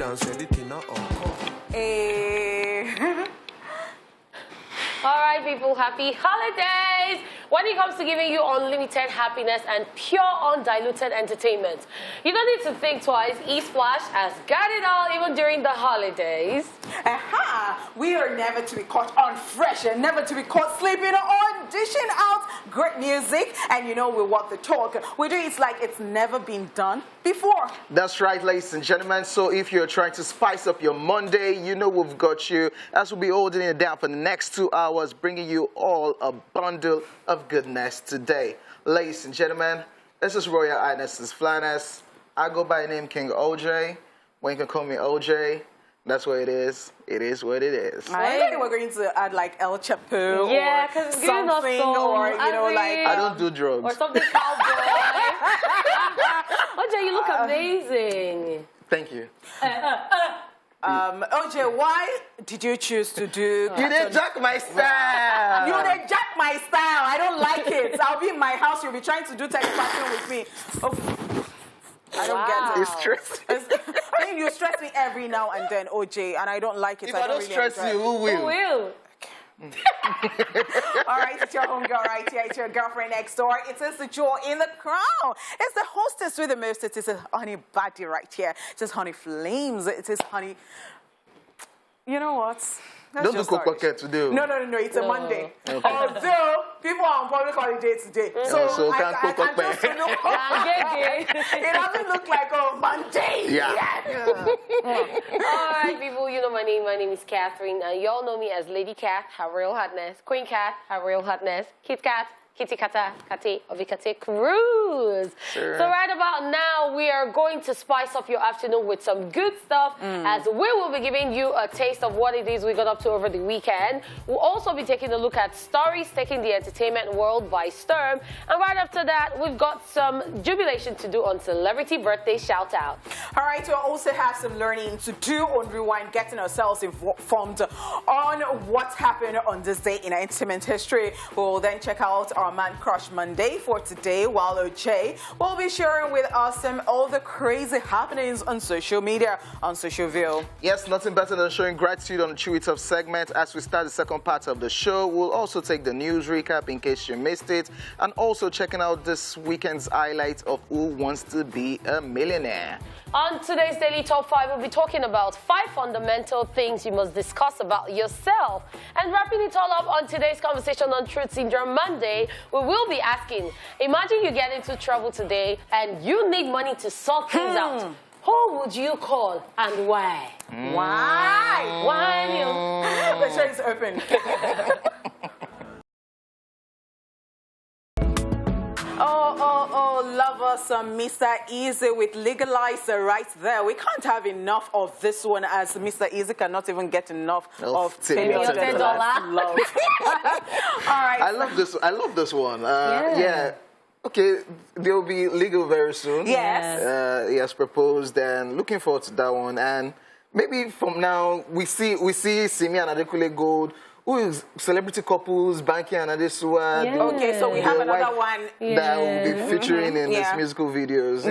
dance anything now. Hey. All right, people, happy holidays! When it comes to giving you unlimited happiness and pure undiluted entertainment, you don't need to think twice. Esplash has got it all even during the holidays. Aha! We are never to be caught unfresh and never to be caught sleeping or dishing out great music. And you know, we walk the talk. We do it like it's never been done before. That's right, ladies and gentlemen. So if you're trying to spice up your Monday, you know we've got you. As we'll be holding it down for the next 2 hours, bringing you all a bundle of goodness today. Ladies and gentlemen, this is Royal Highness's Flaness. I go by the name King OJ. When you can call me OJ, that's what it is. It is what it is. I think we're going to add like El Chapo Yeah, or because it's giving us something, some, or you know, like I don't do drugs. or something cowboy. OJ, you look amazing. Thank you. OJ, why did you choose to do? You didn't jack my style. You didn't jack my style. I don't like it. I'll be in my house. You'll be trying to do tech fashion with me. Oh, I don't get it. It's stressing. I mean, you stress me every now and then, OJ, and I don't like it. If I don't really stress enjoy you, it. who will? Who will? All right, it's your homegirl right here. It's your girlfriend next door. It is the jewel in the crown. It's the hostess with the most. It is a honey body right here. It is honey flames. It is honey. You know what? Don't do cocoa today. No. It's a Monday. Okay. Although people are on public holiday today, so can't I cook up just look. It doesn't look like a Monday. Yeah. All right, people, you know my name. My name is Catherine, and y'all know me as Lady Cat, her real hotness, Queen Cat, her real hotness, Kit Kat, Kitty Kata, Kati, Ovikate Cruz. Sure. So right about now, we are going to spice up your afternoon with some good stuff, as we will be giving you a taste of what it is we got up to over the weekend. We'll also be taking a look at stories taking the entertainment world by storm. And right after that, we've got some jubilation to do on celebrity birthday shout-out. All right, we'll also have some learning to do on Rewind, getting ourselves informed on what happened on this day in entertainment history. We'll then check out our Man Crush Monday for today, while OJ will be sharing with us all the crazy happenings on social media, on Social View. Yes, nothing better than showing gratitude on the Chew It Up segment. As we start the second part of the show, we'll also take the news recap in case you missed it, and also checking out this weekend's highlight of Who Wants to Be a Millionaire. On today's Daily Top 5, we'll be talking about 5 fundamental things you must discuss about yourself. And wrapping it all up on today's conversation on Truth Syndrome Monday, we will be asking, imagine you get into trouble today and you need money to sort things out. Who would you call and why? Why? Why you? The show is open. Love us some Mr. Easy with Legalizer right there. We can't have enough of this one, as Mr. Easy cannot even get enough of $10. love. All right. I love this one. Yeah. Okay, they'll be legal very soon. Yes. He has proposed, and looking forward to that one. And maybe from now we see Simi and Adekule Gold, who is celebrity couples, Banky and Adesua. Yeah. Okay, so we have another one that will be featuring in these musical videos.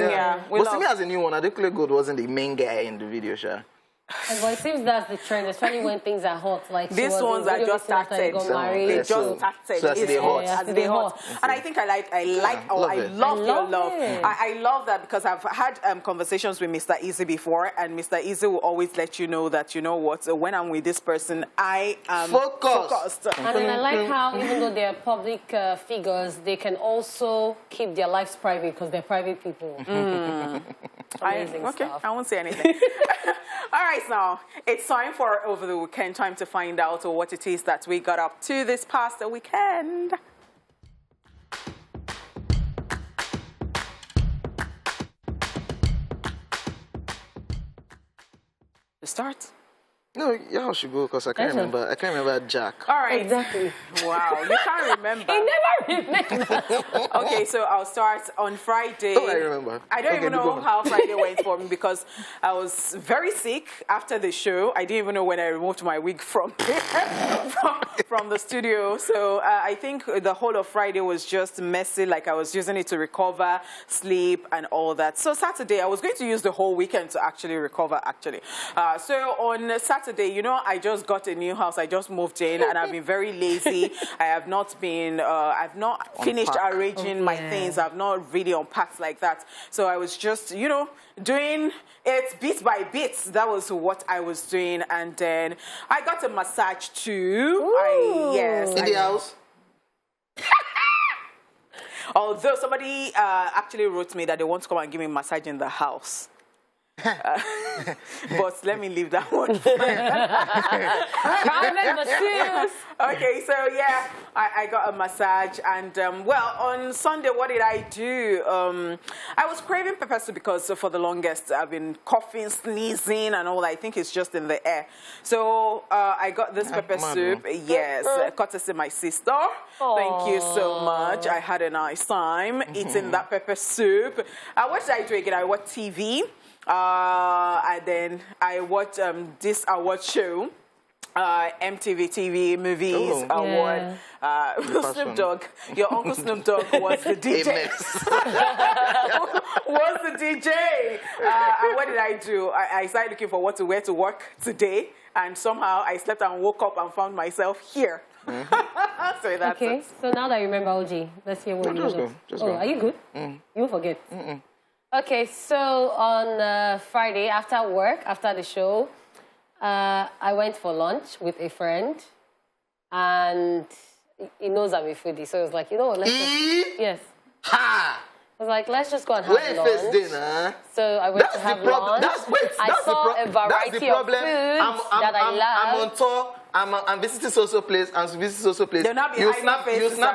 But Simi has a new one. Adekule Gold wasn't the main guy in the video, sure. Well, it seems that's the trend, especially when things are hot. Like these ones are just started. They just started. So It's hot. As they hot. And I think I love your love. I love that, because I've had conversations with Mr. Easy before, and Mr. Easy will always let you know that, you know what, when I'm with this person, I am focused. And then I like how, even though they're public figures, they can also keep their lives private because they're private people. Amazing stuff. I won't say anything. All right, now it's time for over the weekend. Time to find out what it is that we got up to this past weekend. To start, No, y'all should go because I can't remember. I can't remember Jack. All right. Exactly. Wow, you can't remember. He never remembers. Okay, so I'll start on Friday. Oh, I remember. I don't Okay, even know how Friday went for me because I was very sick after the show. I didn't even know when I removed my wig from from the studio. So I think the whole of Friday was just messy. Like I was using it to recover, sleep, and all that. So Saturday, I was going to use the whole weekend to actually recover. So on Saturday, you know, I just got a new house. I just moved in, and I've been very lazy. I have not been. I've not finished arranging my things. I've not really unpacked like that. So I was just, you know, doing it bit by bit. That was what I was doing, and then I got a massage too. Yes, in the house. Although somebody actually wrote me that they want to come and give me a massage in the house. But let me leave that one. Okay, so yeah, I got a massage, and well, on Sunday, what did I do? I was craving pepper soup because for the longest I've been coughing, sneezing, and all that. I think it's just in the air. So I got this pepper soup. Yes, courtesy my sister. Thank you so much. I had a nice time eating that pepper soup. What did I do again? I watched TV. And then I watched this award show, MTV TV Movies Award. Snoop Dogg, your uncle Snoop Dogg was the DJ. Was the DJ. And what did I do? I started looking for what to wear to work today, and somehow I slept and woke up and found myself here. So that's it. So now that you remember, OG, let's hear what you do. Oh, are you good? You won't forget. Okay, so on Friday, after work, after the show, I went for lunch with a friend, and he knows I'm a foodie, so I was like, you know what, let's just... Yes. Ha! I was like, let's just go and have lunch. First dinner. So I went to have lunch. I saw a variety of foods that I love. I'm on tour. I'm visiting social place. I'm visiting social place. They'll not be you snap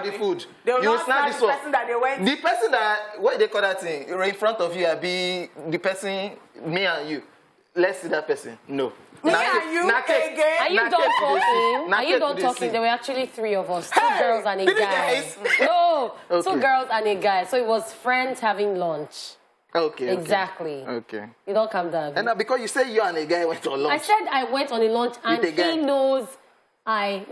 the food. They'll you not snap the person that they went. The person that, what they call that thing? In front of you, I'll be the person, me and you. Let's see that person. No. Me and you again. Are you done talking? Are you done talking? There were actually 3 of us. 2 girls and a guy. No, 2 girls and a guy. So it was friends having lunch. Okay. Exactly. Okay. You don't calm down. And now because you said you and a guy went on lunch. I said I went on a lunch and he knows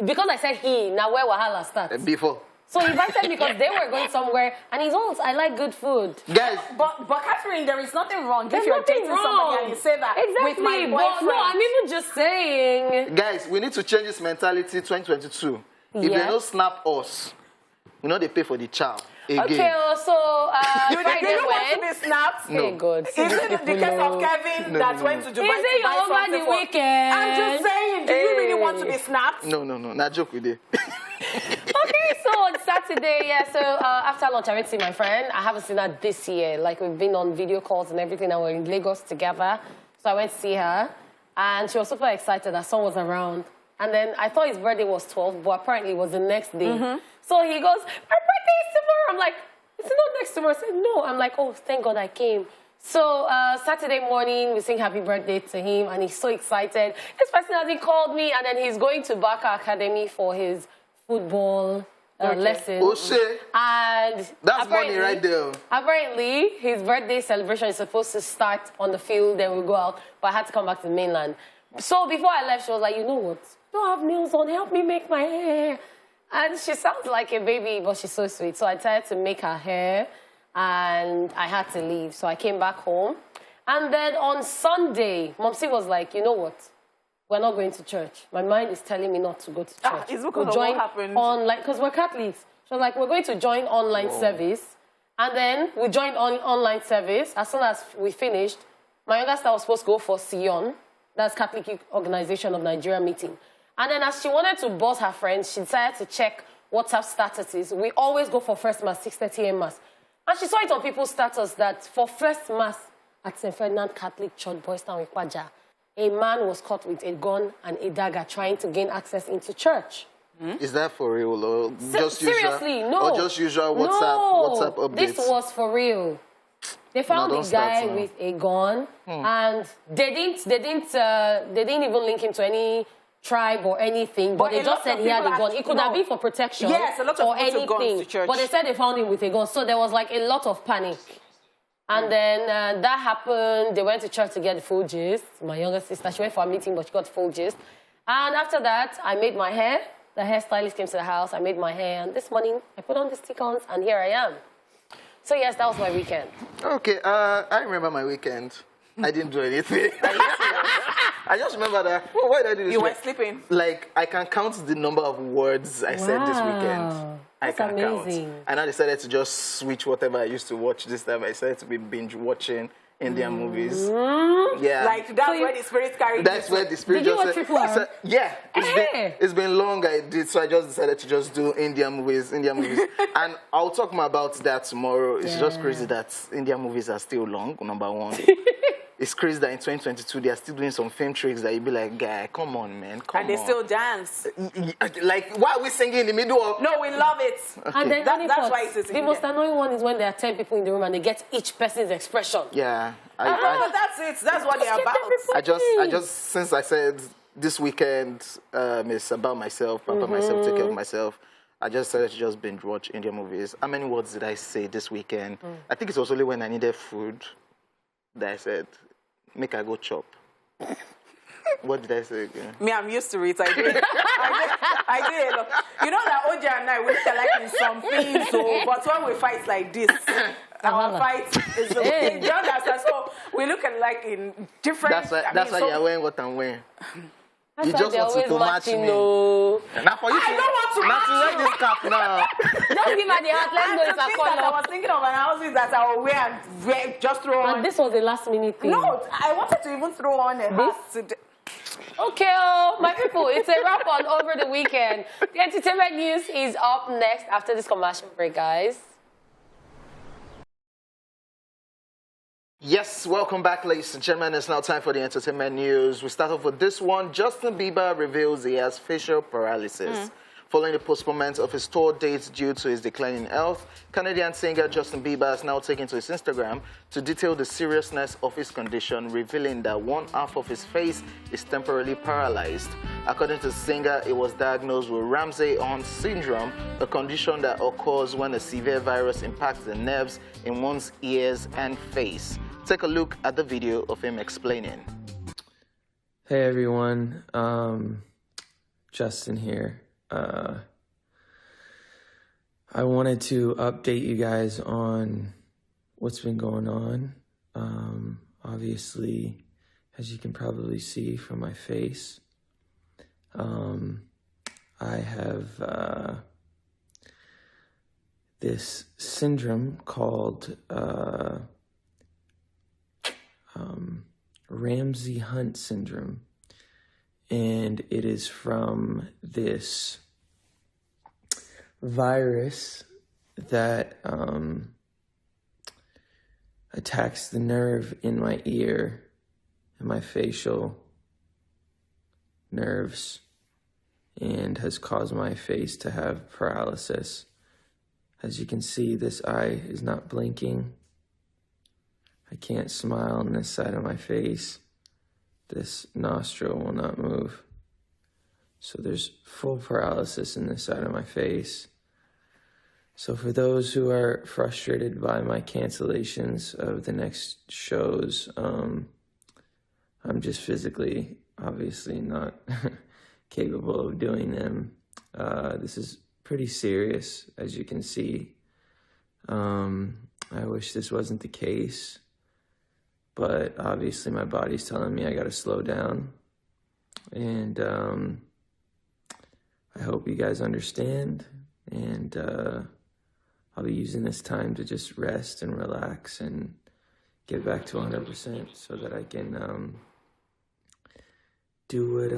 because I said he, now where Wahala starts. Before. So he invited me because they were going somewhere, and he's also, I like good food. Guys. But Catherine, there is nothing wrong if you're dating somebody and you say that with my boyfriend. No, I'm even just saying. Guys, we need to change this mentality 2022. If they don't snap us, we know they pay for the child. Again. Okay, so you didn't want to be snapped? No. Okay, good. Is it the case of Kevin that went to Dubai? Is it over the weekend? I'm just saying, do you really want to be snapped? No. Not joke with it. Okay, so on Saturday, so after lunch, I went to see my friend. I haven't seen her this year. Like, we've been on video calls and everything, and we're in Lagos together. So I went to see her, and she was super excited that son was around. And then I thought his birthday was 12th, but apparently it was the next day. So he goes, my birthday is tomorrow. I'm like, is it not next tomorrow? I said, no. I'm like, oh, thank God I came. So Saturday morning, we sing happy birthday to him, and he's so excited. This person hasn't called me, and then he's going to Baka Academy for his football lesson. Oh, shit. And that's money right there. Apparently, his birthday celebration is supposed to start on the field, then we'll go out, but I had to come back to the mainland. So before I left, she was like, you know what? Don't have nails on, help me make my hair. And she sounds like a baby, but she's so sweet. So I decided to make her hair, and I had to leave. So I came back home. And then on Sunday, Momsi was like, you know what? We're not going to church. My mind is telling me not to go to church. It's because of what happened? Online, because we're Catholics. She was like, we're going to join online service. And then we joined online service. As soon as we finished, my younger sister was supposed to go for Sion. That's Catholic Organization of Nigeria meeting. And then as she wanted to boss her friends, she decided to check WhatsApp statuses. We always go for first mass, 6:30 a.m. mass. And she saw it on people's status that for first mass at St. Ferdinand Catholic Church, Boys Town, Ikwaja, a man was caught with a gun and a dagger trying to gain access into church. Is that for real or just seriously, usual? No. Or just usual WhatsApp updates? This was for real. They found the guy with a gun, and they didn't even link him to any tribe or anything, but they just said he had a gun. It could have been for protection, yes, a lot of or anything. Guns to church. But they said they found him with a gun, so there was like a lot of panic. And then that happened. They went to church to get the full gist. My younger sister, she went for a meeting, but she got the full gist. And after that, I made my hair. The hairstylist came to the house. I made my hair, and this morning I put on the stick-ons, and here I am. So yes, that was my weekend. Okay, I remember my weekend. I didn't do anything. I just remember that. Oh, why did I do this? You were sleeping. Like, I can count the number of words I said this weekend. That's amazing. Count. And I decided to just switch whatever I used to watch this time. I decided to be binge watching Indian movies. Yeah. Like, that's where the spirit carried. That's where the spirit just said. Said, yeah. It's been long I did, so I just decided to just do Indian movies. And I'll talk more about that tomorrow. It's just crazy that Indian movies are still long, number one. It's crazy that in 2022 they are still doing some film tricks that you'd be like, guy, come on, man, come on. And they still dance. Like, why are we singing in the middle of... No, we love it. Okay. And then that's why it's the most annoying one is when there are 10 people in the room and they get each person's expression. Yeah. But that's it. That's what they're about. I just, since I said this weekend is about myself, Papa myself, take care of myself, I just decided to just binge watch Indian movies. How many words did I say this weekend? I think it was only when I needed food that I said, make I go chop. What did I say again? Me, I'm used to it. I did a lot. You know that OJ and I, we look alike in some things, but when we fight like this, our fight is the way. You understand? So we look alike in different... That's why you're wearing what I'm wearing. That's you just want to match me. Now for you I don't want to match wear this cap now. Don't give her the hat. Let me know it's a color. I was thinking of an outfit that I will wear and just throw on. And this was the last minute thing. No, I wanted to even throw on a hat today. Okay, my people, it's a wrap on over the weekend. The entertainment news is up next after this commercial break, guys. Yes, welcome back, ladies and gentlemen. It's now time for the entertainment news. We start off with this one. Justin Bieber reveals he has facial paralysis. Following the postponement of his tour dates due to his declining health, Canadian singer Justin Bieber has now taken to his Instagram to detail the seriousness of his condition, revealing that one half of his face is temporarily paralyzed. According to the singer, he was diagnosed with Ramsay syndrome, a condition that occurs when a severe virus impacts the nerves in one's ears and face. Take a look at the video of him explaining. Hey everyone, Justin here. I wanted to update you guys on what's been going on. Obviously, as you can probably see from my face, I have this syndrome called Ramsay Hunt syndrome, and it is from this virus that attacks the nerve in my ear and my facial nerves and has caused my face to have paralysis. As you can see, this eye is not blinking. I can't smile on this side of my face. This nostril will not move. So there's full paralysis in this side of my face. So for those who are frustrated by my cancellations of the next shows, I'm just physically, obviously not capable of doing them. This is pretty serious, as you can see. I wish this wasn't the case, but obviously my body's telling me I gotta slow down. And I hope you guys understand, and I'll be using this time to just rest and relax and get back to 100% so that I can do what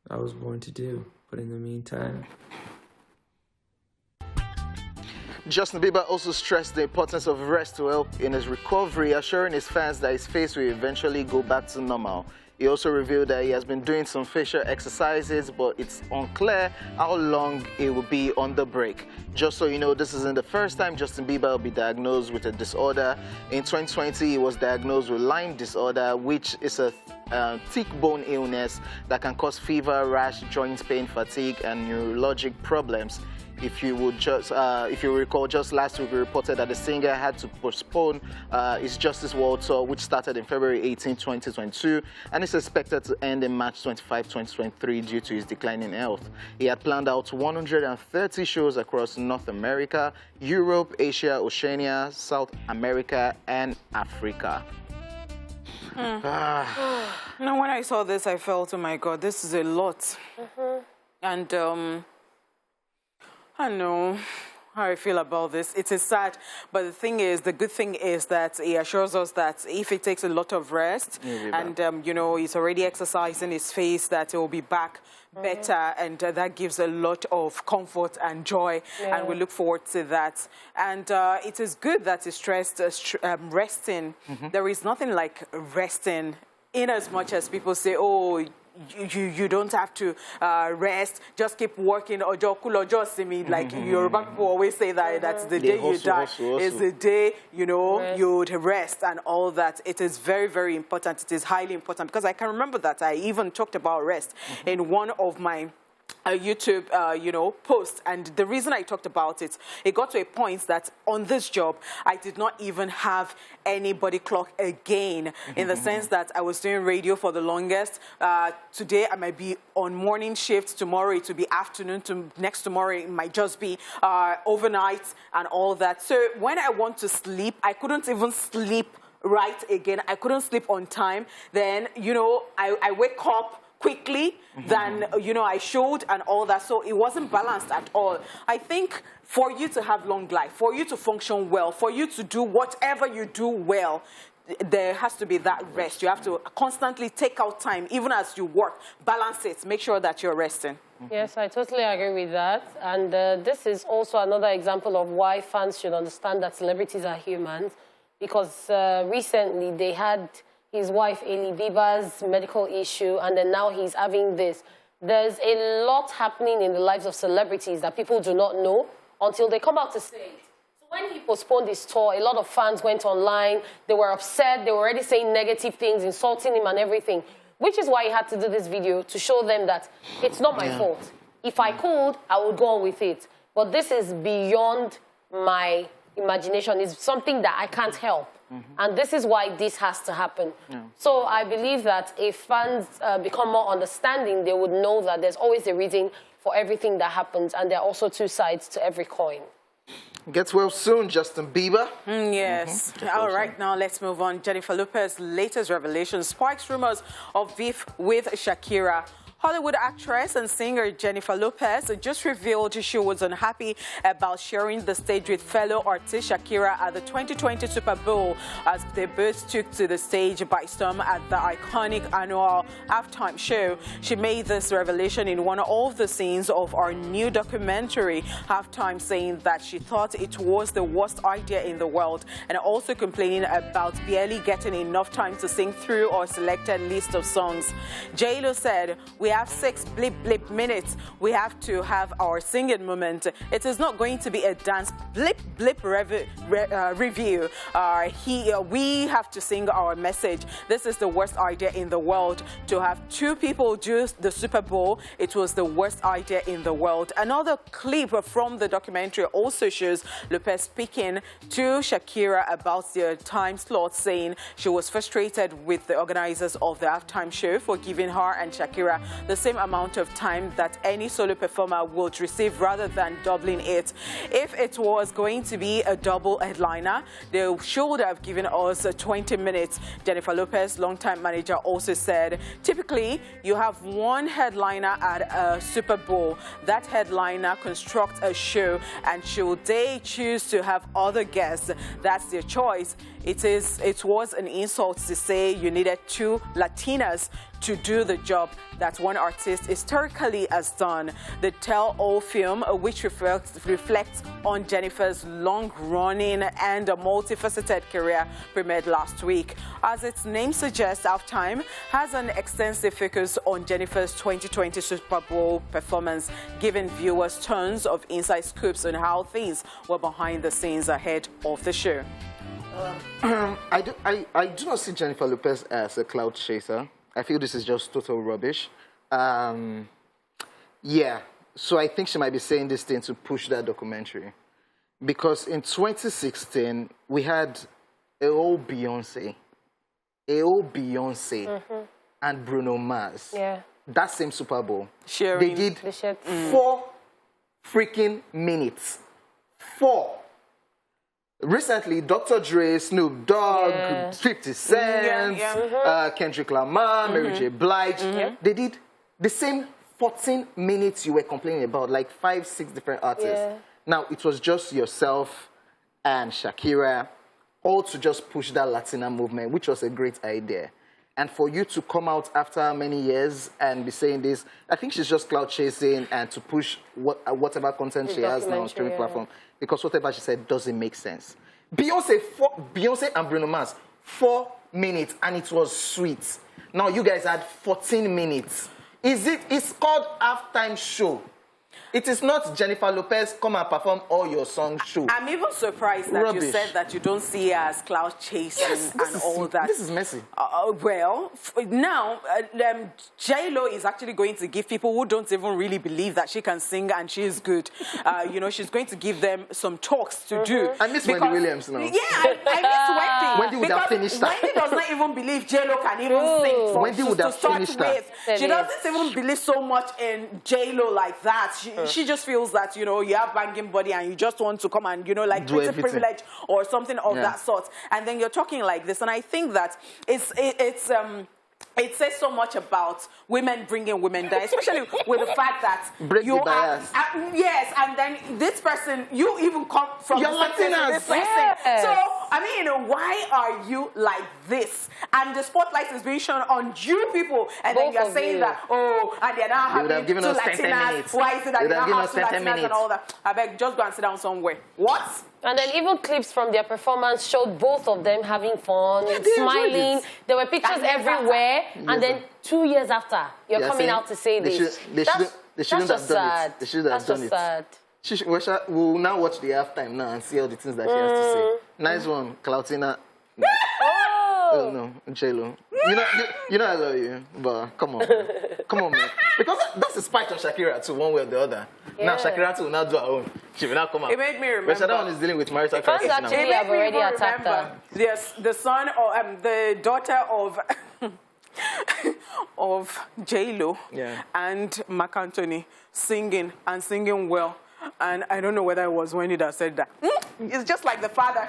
I was born to do. But in the meantime... Justin Bieber also stressed the importance of rest to help in his recovery, assuring his fans that his face will eventually go back to normal. He also revealed that he has been doing some facial exercises, but it's unclear how long it will be on the break. Just so you know, this isn't the first time Justin Bieber will be diagnosed with a disorder. In 2020, he was diagnosed with Lyme disorder, which is a thick bone illness that can cause fever, rash, joint pain, fatigue, and neurologic problems. If you recall, just last week we reported that the singer had to postpone his Justice World Tour, which started in February 18, 2022, and is expected to end in March 25, 2023 due to his declining health. He had planned out 130 shows across North America, Europe, Asia, Oceania, South America, and Africa. Now, when I saw this, I felt, oh my God, this is a lot. And I know how I feel about this. It is sad, but the good thing is that he assures us that if it takes a lot of rest, and you know, he's already exercising his face, that he will be back better, and that gives a lot of comfort and joy, and we look forward to that. And it is good that he's resting. There is nothing like resting, in as much as people say, oh, you don't have to rest, just keep working, or just like Yoruba people always say that's the day you die is the day, you know, you'd rest and all that. It is very, very important. It is highly important, because I can remember that I even talked about rest in one of my YouTube, you know, post. And the reason I talked about it, it got to a point that on this job, I did not even have any body clock again, in the sense that I was doing radio for the longest. Today, I might be on morning shift. Tomorrow, it will be afternoon. Next tomorrow, it might just be overnight and all that. So when I want to sleep, I couldn't even sleep right again. I couldn't sleep on time. Then, you know, I wake up quickly than, you know, I showed and all that. So it wasn't balanced at all. I think for you to have long life, for you to function well, for you to do whatever you do well, there has to be that rest. You have to constantly take out time, even as you work. Balance it. Make sure that you're resting. Yes, I totally agree with that. And this is also another example of why fans should understand that celebrities are humans. Because recently they had his wife, Bieber's medical issue, and then now he's having this. There's a lot happening in the lives of celebrities that people do not know until they come out to say it. So when he postponed his tour, a lot of fans went online. They were upset. They were already saying negative things, insulting him and everything, which is why he had to do this video, to show them that it's not my fault. If I could, I would go on with it. But this is beyond my imagination. It's something that I can't help. And this is why this has to happen. So I believe that if fans become more understanding, they would know that there's always a reason for everything that happens, and there are also two sides to every coin. Gets well soon, Justin Bieber. Yes. All right, now let's move on. Jennifer Lopez's latest revelation sparks rumors of beef with Shakira. Hollywood actress and singer Jennifer Lopez just revealed she was unhappy about sharing the stage with fellow artist Shakira at the 2020 Super Bowl, as they both took to the stage by storm at the iconic annual halftime show. She made this revelation in one of the scenes of our new documentary, Halftime, saying that she thought it was the worst idea in the world, and also complaining about barely getting enough time to sing through our selected list of songs. J-Lo said, "We have 6 blip minutes. We have to have our singing moment. It is not going to be a dance blip review. We have to sing our message. This is the worst idea in the world. To have 2 people do the Super Bowl, it was the worst idea in the world." Another clip from the documentary also shows Lopez speaking to Shakira about their time slot, saying she was frustrated with the organizers of the halftime show for giving her and Shakira the same amount of time that any solo performer would receive rather than doubling it. If it was going to be a double headliner, they should have given us 20 minutes. Jennifer Lopez, longtime manager, also said, "Typically, you have one headliner at a Super Bowl. That headliner constructs a show, and should they choose to have other guests, that's their choice. It was an insult to say you needed 2 Latinas to do the job that one artist historically has done. The tell-all film, which reflects on Jennifer's long-running and a multifaceted career, premiered last week. As its name suggests, Halftime has an extensive focus on Jennifer's 2020 Super Bowl performance, giving viewers tons of inside scoops on how things were behind the scenes ahead of the show. I do not see Jennifer Lopez as a cloud chaser. I feel this is just total rubbish. Yeah, so I think she might be saying this thing to push that documentary. Because in 2016, we had a whole Beyonce and Bruno Mars. Yeah. That same Super Bowl. Sharing. They did 4 freaking minutes. 4. Recently, Dr. Dre, Snoop Dogg, 50 Cent, Kendrick Lamar, Mary J. Blige, they did the same 14 minutes you were complaining about, like 5, 6 different artists. Yeah. Now, it was just yourself and Shakira, all to just push that Latina movement, which was a great idea. And for you to come out after many years and be saying this, I think she's just cloud chasing and to push whatever content she has now on streaming platform. Because whatever she said doesn't make sense. Beyonce and Bruno Mars, 4 minutes, and it was sweet. Now you guys had 14 minutes. It's called Halftime Show. It is not Jennifer Lopez, come and perform all your songs show. I'm even surprised that you said that you don't see her as cloud chasing all that. This is messy. Well, now J-Lo is actually going to give people who don't even really believe that she can sing and she is good. You know, she's going to give them some talks to do. I miss Wendy Williams now. Yeah, I miss Wendy. Wendy would have finished that. Wendy does not even believe J-Lo can even sing. Wendy would have finished that. She doesn't even believe so much in J-Lo like that. She just feels that, you know, you have banging body and you just want to come and, you know, like pretty privilege or something of that sort. And then you're talking like this. And I think that it says so much about women bringing women down, especially with the fact that you are, yes, and then this person, you even come from this person. Yes. So, I mean, why are you like this? And the spotlight is being shown on you people, and then you're saying that, oh, and they're now having 2 Latinas. Why is it that they don't have 2 Latinas and all that? I beg, just go and sit down somewhere. What? And then even clips from their performance showed both of them having fun, smiling. There were pictures everywhere. And then 2 years after, you're coming out to say this. They shouldn't have done it. They should have done it. That's just sad. We'll now watch the halftime now and see all the things that she has to say. Nice one, Cloutina. Oh no, J-Lo. You know I love you, but come on. Come on, man. Because that's a spite on Shakira too, one way or the other. Yeah. Now Shakira too will not do her own. She will not come out. It made me remember. But Shadon is dealing with marital crisis now. Actually, I've already attacked her. Yes, the son or the daughter of J-Lo and Marc Anthony singing and singing well. And I don't know whether it was Wendy that said that. It's just like the father.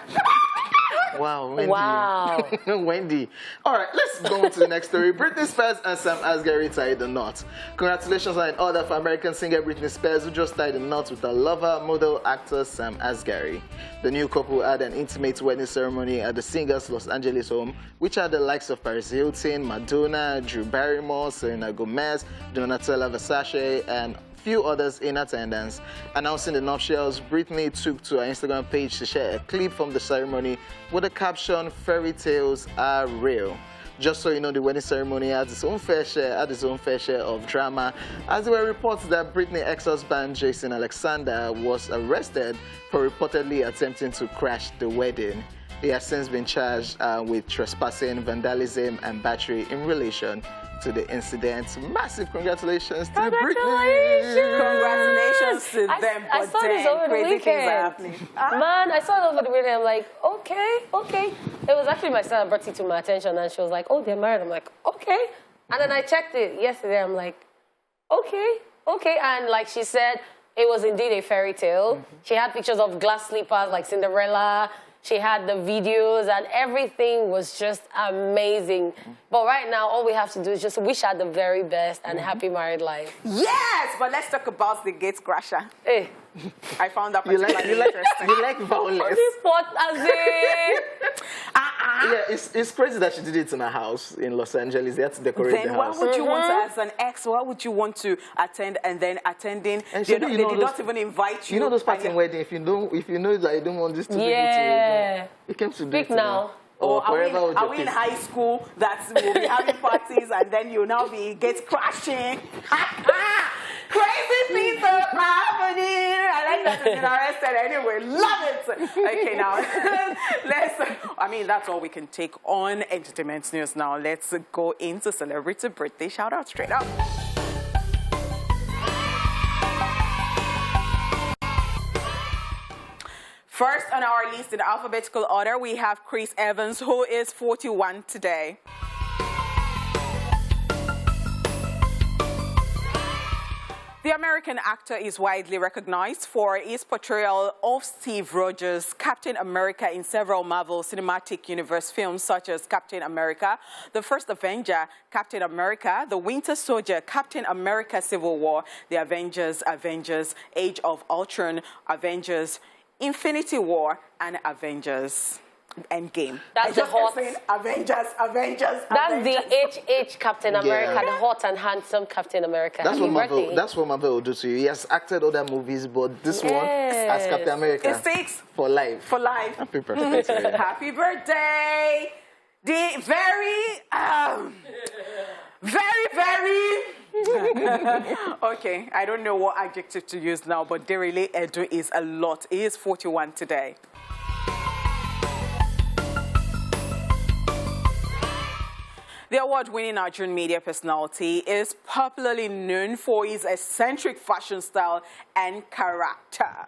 Wow, Wendy. Wow. Wendy. All right, let's go on to the next story. Britney Spears and Sam Asghari tied the knot. Congratulations on an order for American singer Britney Spears, who just tied the knot with her lover, model, actor Sam Asghari. The new couple had an intimate wedding ceremony at the singer's Los Angeles home, which had the likes of Paris Hilton, Madonna, Drew Barrymore, Selena Gomez, Donatella Versace, and few others in attendance. Announcing the nuptials, Britney took to her Instagram page to share a clip from the ceremony with the caption, "Fairy tales are real." Just so you know, the wedding ceremony had its own fair share of drama, as there were reports that Britney's ex-husband Jason Alexander was arrested for reportedly attempting to crash the wedding. He has since been charged with trespassing, vandalism, and battery in relation to the incident. Massive congratulations to Britney. Congratulations to them. I saw this over the weekend. Man, I saw it over the weekend. I'm like, okay. It was actually my son brought it to my attention, and she was like, oh, they're married. I'm like, okay. And then I checked it yesterday. I'm like, okay. And like she said, it was indeed a fairy tale. She had pictures of glass slippers like Cinderella. She had the videos, and everything was just amazing. But right now, all we have to do is just wish her the very best and happy married life. Yes, but let's talk about the gate crasher. Hey. I found that You like particularly interesting. you like violence. Sport as in. Yeah, it's crazy that she did it in her house in Los Angeles. They had to decorate Then the why house. would you want to, as an ex, why would you want to attend and then attending? And They so did not even invite you. You know those party and wedding. If you know that you don't want this to be Yeah. it came to Speak date, now. Or are forever we in high school that we'll be having parties and then you'll now be get crashing? Crazy things are happening. I like that it's been arrested anyway. Love it. Okay, now that's all we can take on entertainment news now. Let's go into celebrity birthday shout out straight up. First on our list in alphabetical order, we have Chris Evans, who is 41 today. The American actor is widely recognized for his portrayal of Steve Rogers, Captain America, in several Marvel Cinematic Universe films such as Captain America, The First Avenger, Captain America, The Winter Soldier, Captain America Civil War, The Avengers, Age of Ultron, Avengers, Infinity War, and Avengers Endgame. That's the hot. Avengers. That's the HH Captain America, the hot and handsome Captain America. That's Happy what Marvel will do to you. He has acted other movies, but this one as Captain America. It sticks. For life. For life. Happy birthday to you. Happy birthday. The very okay, I don't know what adjective to use now, but Derele Edu is a lot. He is 41 today. The award-winning Nigerian media personality is popularly known for his eccentric fashion style and character.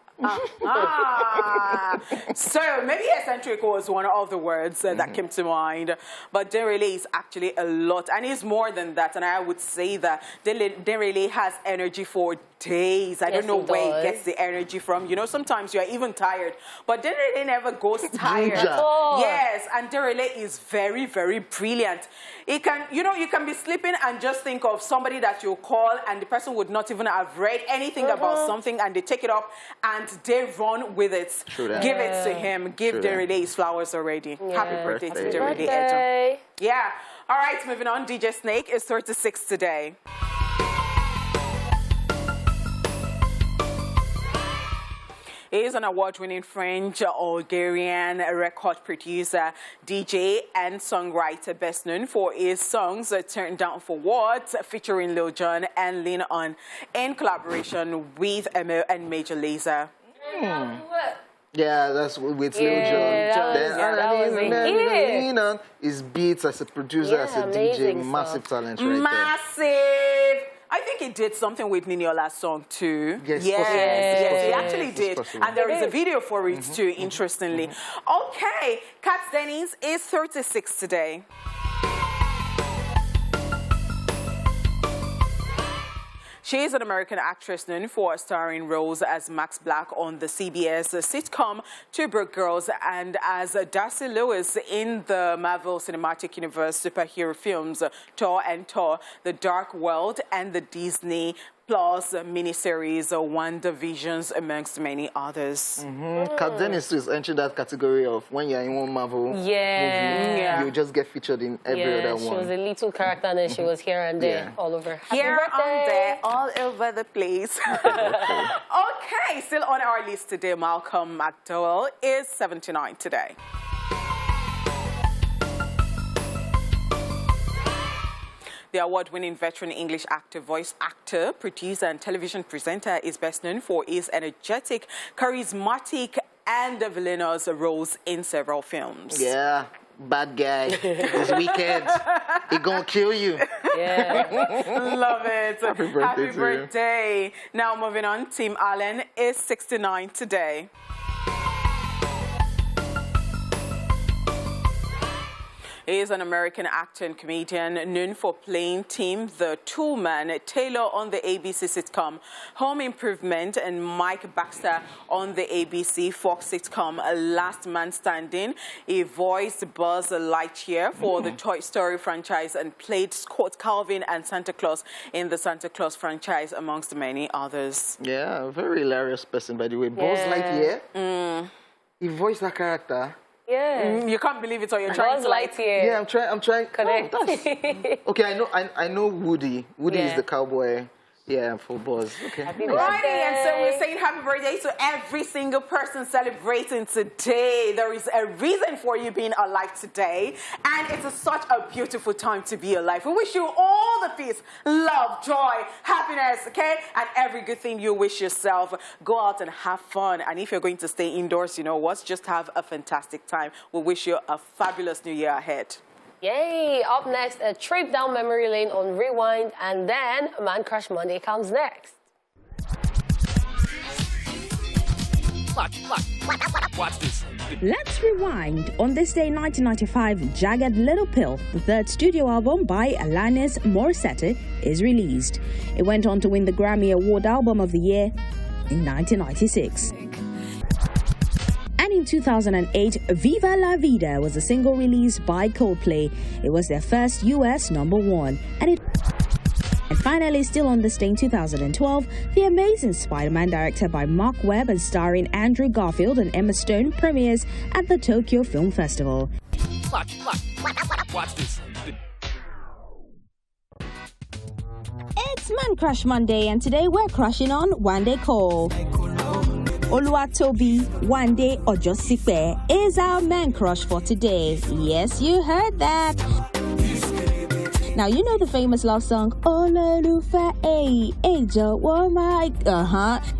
So maybe eccentric was one of the words that came to mind, but Derele is actually a lot, and he's more than that. And I would say that Derele has energy for days. I don't know where he gets the energy from. You know, sometimes you're even tired, but Derele never goes tired. Yes, and Derele is very, very brilliant. He can, you know, you can be sleeping and just think of somebody that you call, and the person would not even have read anything about something, and they take it up and they run with it. Give it to him. Give Derele his flowers already. Happy birthday to Derele Edo. Yeah. All right, moving on. DJ Snake is 36 today. He is an award-winning French-Algerian record producer, DJ, and songwriter, best known for his songs Turn Down for What, featuring Lil Jon and Lean On, in collaboration with Emo and Major Lazer. Yeah, that's with Lil Jon. Lean On, his beats as a producer, as a DJ, massive talent right there. Massive! I think he did something with Ninola's song too. Yes, he actually did. And there is a video for it too, interestingly. Okay, Katz Dennis is 36 today. She is an American actress known for starring roles as Max Black on the CBS sitcom Two Broke Girls and as Darcy Lewis in the Marvel Cinematic Universe superhero films Thor and Thor, The Dark World, and the Disney Plus miniseries WandaVisions, amongst many others. Katz Dennis is entering that category of when you're in one Marvel movie, you just get featured in every other one. She was a little character, and then she was here and there, all over. Here and there, all over the place. Okay, still on our list today, Malcolm McDowell is 79 today. The award-winning veteran English actor, voice actor, producer, and television presenter is best known for his energetic, charismatic, and villainous roles in several films. Yeah, bad guy. This weekend, he gonna kill you. Love it. Happy birthday. Now moving on, Tim Allen is 69 today. He is an American actor and comedian known for playing Tim the Toolman Taylor on the ABC sitcom Home Improvement and Mike Baxter on the ABC Fox sitcom Last Man Standing. He voiced Buzz Lightyear for the Toy Story franchise and played Scott Calvin and Santa Claus in the Santa Claus franchise, amongst many others. Yeah, a very hilarious person, by the way. Buzz Lightyear. He voiced that character. Yeah. You can't believe it, or you're trying Buzz to like... Lightyear. Yeah, I'm trying. Correct. Oh, okay, I know Woody. Woody is the cowboy. Yeah, for Buzz. Okay. Happy Righty, and so we're birthday. saying happy birthday to every single person celebrating today. There is a reason for you being alive today, and it's such a beautiful time to be alive. We wish you all the peace, love, joy, happiness, okay? And every good thing you wish yourself. Go out and have fun. And if you're going to stay indoors, you know what? Just have a fantastic time. We wish you a fabulous new year ahead. Yay! Up next, a trip down memory lane on Rewind, and then Man Crush Monday comes next. Watch this. Let's rewind. On this day, 1995, Jagged Little Pill, the third studio album by Alanis Morissette, is released. It went on to win the Grammy Award Album of the Year in 1996. And in 2008, Viva La Vida was a single released by Coldplay. It was their first US #1. And finally, still on this day in 2012, The Amazing Spider-Man, directed by Mark Webb and starring Andrew Garfield and Emma Stone, premieres at the Tokyo Film Festival. Watch this. It's Man Crush Monday, and today we're crushing on Wande Cole. Oluwatobi Wande Ojosipe is our man crush for today. Yes, you heard that. Now, you know the famous love song, Ololufe Ejo Womai.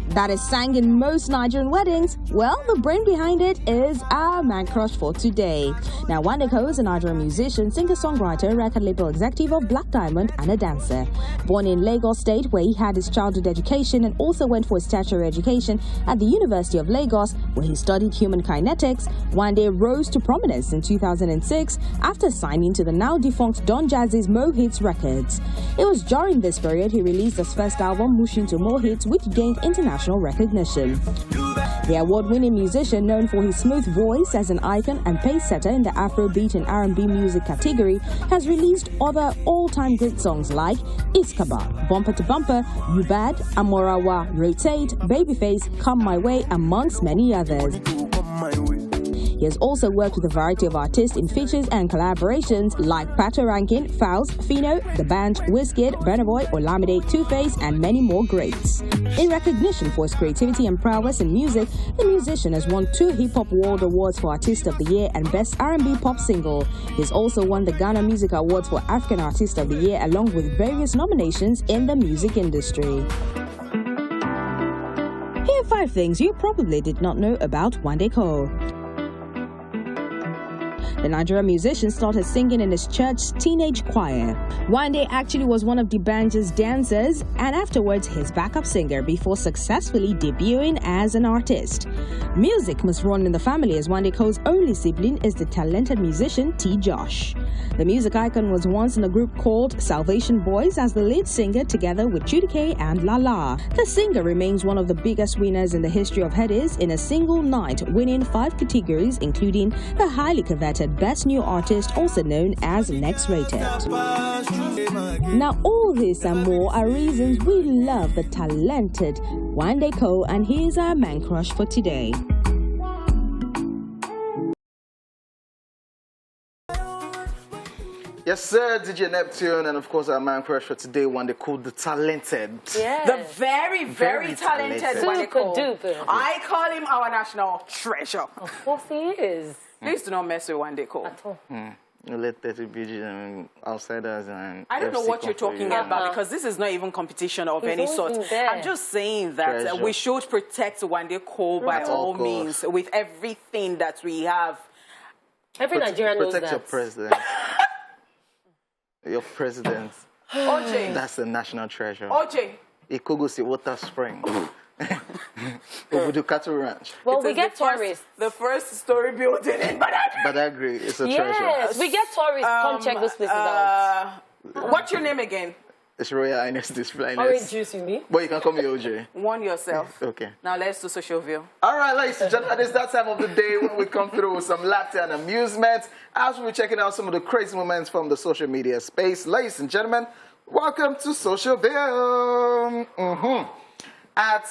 That is sang in most Nigerian weddings. Well, the brain behind it is our man crush for today. Now, Wande Cole is a Nigerian musician, singer-songwriter, record label executive of Black Diamond, and a dancer. Born in Lagos State, where he had his childhood education and also went for his tertiary education at the University of Lagos, where he studied human kinetics, Wande rose to prominence in 2006 after signing to the now-defunct Don Jazzy's Mo Hits Records. It was during this period he released his first album, Mushin to Mo Hits, which gained international recognition. The award-winning musician, known for his smooth voice as an icon and pace-setter in the Afrobeat and R&B music category, has released other all-time great songs like Iskaba, Bumper to Bumper, You Bad, Amorawa, Rotate, Babyface, Come My Way, amongst many others. He has also worked with a variety of artists in features and collaborations like Pato Rankin, Fowls, Fino, The Band, Wizkid, Burna Boy, Olamide, Two-Face, and many more greats. In recognition for his creativity and prowess in music, the musician has won 2 Hip Hop World Awards for Artist of the Year and Best R&B Pop Single. He's also won the Ghana Music Awards for African Artist of the Year, along with various nominations in the music industry. Here are 5 things you probably did not know about Wande Cole. The Nigerian musician started singing in his church's teenage choir. Wande actually was one of D'Banj's dancers and afterwards his backup singer before successfully debuting as an artist. Music must run in the family, as Wande Cole's only sibling is the talented musician T. Josh. The music icon was once in a group called Salvation Boys as the lead singer, together with Chudike and Lala. The singer remains one of the biggest winners in the history of Headies in a single night, winning 5 categories, including the highly coveted Best New Artist, also known as Next Rated. Now, all this and more are reasons we love the talented Wande Cole, and he is our man crush for today. Yes, sir, DJ Neptune, and of course our man crush for today, Wande Cole, the talented. Yeah. The very, very talented Wande Cole. Super duper. I call him our national treasure. Of course he is. Please do not mess with Wande Cole. At all. Let 30 BG outsiders and I don't know FC what you're talking Conference. about, because this is not even competition of He's any always sort. been there. I'm just saying that Treasure. we should protect Wande Cole by At all all costs. means, with everything that we have. Every Nigerian knows Protect that. your president. Your president. OJ. That's a national treasure. OJ. Ikogosi Water Spring. Obudu Cattle Ranch. Well, It we is get tourists. The first story building in Badagry. Badagry is a Yes, treasure. we get tourists. Come check those places out. What's your name again? It's Royal Highness Display. Orange juice, you mean? But you can call me OJ. Warn yourself. Okay. Now let's do social view. All right, ladies and gentlemen, it's that time of the day when we come through with some laughter and amusement as we're checking out some of the crazy moments from the social media space. Ladies and gentlemen, welcome to Social View. At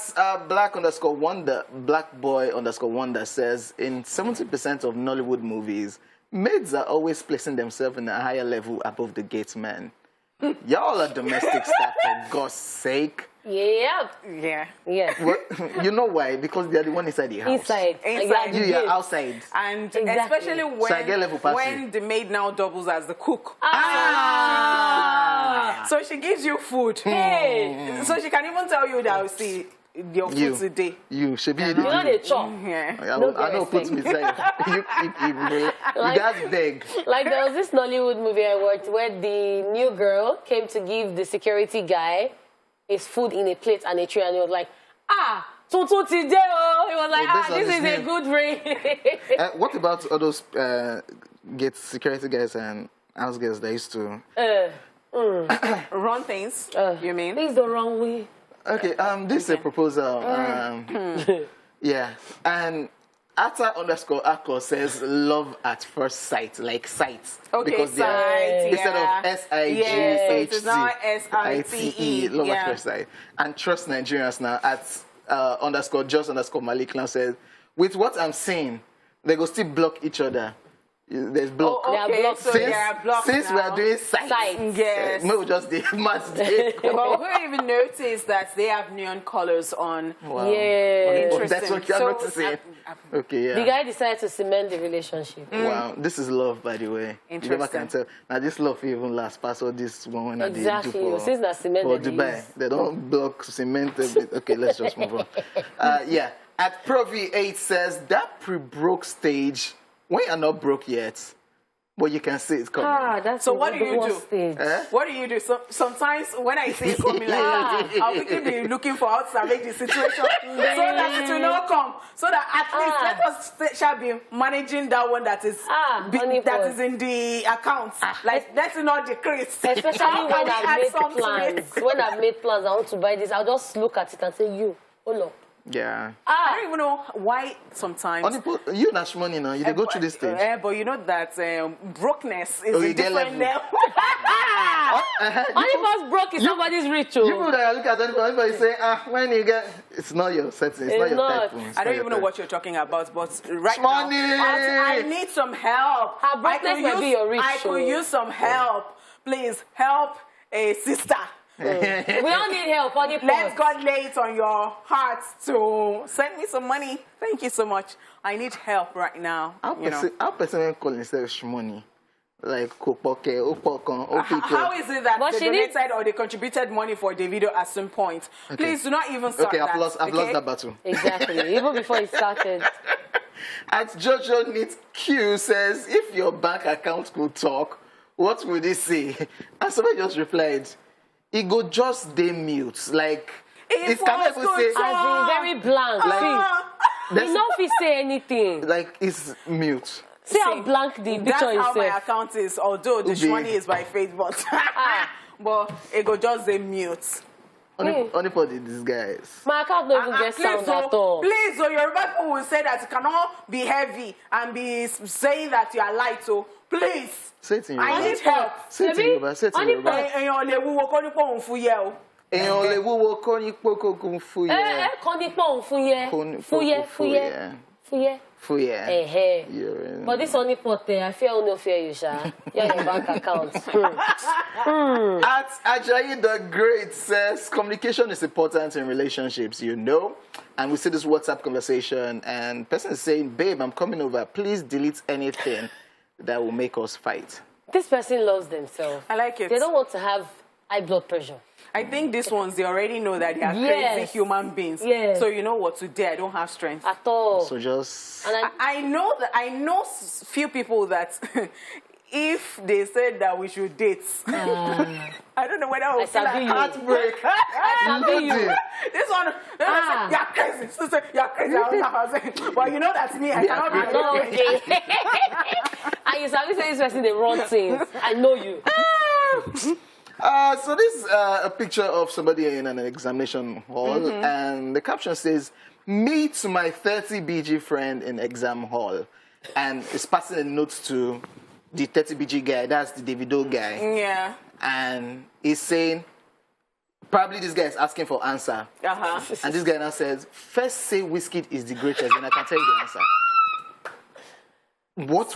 Blackboy_Wonder says, in 70% of Nollywood movies, maids are always placing themselves in a higher level above the gate man. Y'all are domestic staff, for God's sake. Yeah. Yeah. Yeah. What? You know why? Because they're the one inside the house. Inside. Inside. You're outside. And Exactly. especially So I get level passing. when the maid now doubles as the cook. Ah! So she gives you food. Hey! So she can even tell you that, see, your food today. You should be. You know they chop. Yeah. I don't put me inside. you guys beg. Like there was this Nollywood movie I watched where the new girl came to give the security guy his food in a plate and a tray, and he was like, tutu today, oh. He was like, this is a good ring. What about all those gate security guys and house girls that used to Run things, you mean? This is the wrong way. Okay, this is a proposal. Yeah, and Ata_Akko says love at first sight, like sight. Okay, because sight, instead of SIGHT, Yes, it's now SITE. love Yeah. at first sight. And trust Nigerians now at _Just_Malik now says, with what I'm saying, they go still block each other. There's block. They are Okay, blocked. so they are blocked Since we now. are doing sight, Yes. maybe just the match day. But who even noticed that they have neon colors on? Wow. Yeah. Oh, that's what you're So, noticing. Okay, yeah. The guy decided to cement the relationship. Wow, this is love, by the way. You never can tell. Now, this love even lasts past all this one when Exactly. I did do Since that cement for they Dubai. use. They don't block cement. Okay, let's just move on. Yeah, at Provi8 says, that pre-broke stage, when you're not broke yet, but you can see it coming. That's So what do you do? Stage. What do you do? Sometimes when I see it coming like that, I'll quickly be looking for how to salvage the situation so that it will not come. So that at least let us shall be managing that one that is that is in the account. Like let it not decrease. Especially when I've made plans. When I've made plans, I want to buy this. I'll just look at it and say, you, hold up. Yeah. I don't even know why sometimes. You dash money now. You go through this stage. But you know that brokenness is you a get different level. Only first broke is somebody's rich. You people that look at anybody say, when you get, it's not your setting, it's not your type. I don't even know what you're talking about, but right Money. now, I need some help. Her brokenness might be your rich. I could use some help. Please help a sister. We all need help. Let God lay it on your heart to send me some money. Thank you so much. I need help right now. How person call himself shmoney? Like Kopoke, Opokon, Opiko. How is it that But they donated or they contributed money for the video at some point? Okay. Please do not even start I've lost that battle. Exactly. Even before it started. At Jojo Neat Q says, if your bank account could talk, what would it say? And somebody just replied, it go just day mute. Like, it cannot even say. As in very blank. Like, Enough if say anything. Like, it's mute. See how blank the picture That's is. how my account is, although the money is by faith, but it go just say mute. Only for these guys. My account don't even get sound at all. Please, so Yoruba people will say that it cannot be heavy and be saying that you are light. So please, say it in Yoruba. I need help. Say it in Yoruba. Say it in Yoruba. Èèyàn lè wúwo kó ní pọ̀ òun fúyẹ́ o. Èèyàn lè wúwo kó ní pọ̀ kó fúyẹ́. Kọ́ ní pọ̀ òun fúyẹ́. Fúyẹ́. But this only pot there, I fear or no fear you, Sha. You're your bank account. At Ajayi the Great says, communication is important in relationships, you know. And we see this WhatsApp conversation, and person is saying, babe, I'm coming over. Please delete anything that will make us fight. This person loves themselves. I like it. They don't want to have high blood pressure. I think these ones, they already know that they are crazy human beings. Yes. So you know what, today I don't have strength. At all. So just... I know few people that if they said that we should date. I don't know whether I will feel like heartbreak. This one, you're crazy. Sister, you're crazy. I was saying, but you know that's me. I cannot be okay. And you start saying this person the wrong things. I know you. So this is a picture of somebody in an examination hall, and the caption says, "Meet my 30 BG friend in exam hall," and it's passing a note to the 30 BG guy. That's the Davido guy. Yeah. And he's saying, probably this guy is asking for answer. And this guy now says, "First say Wizkid is the greatest, and I can tell you the answer." What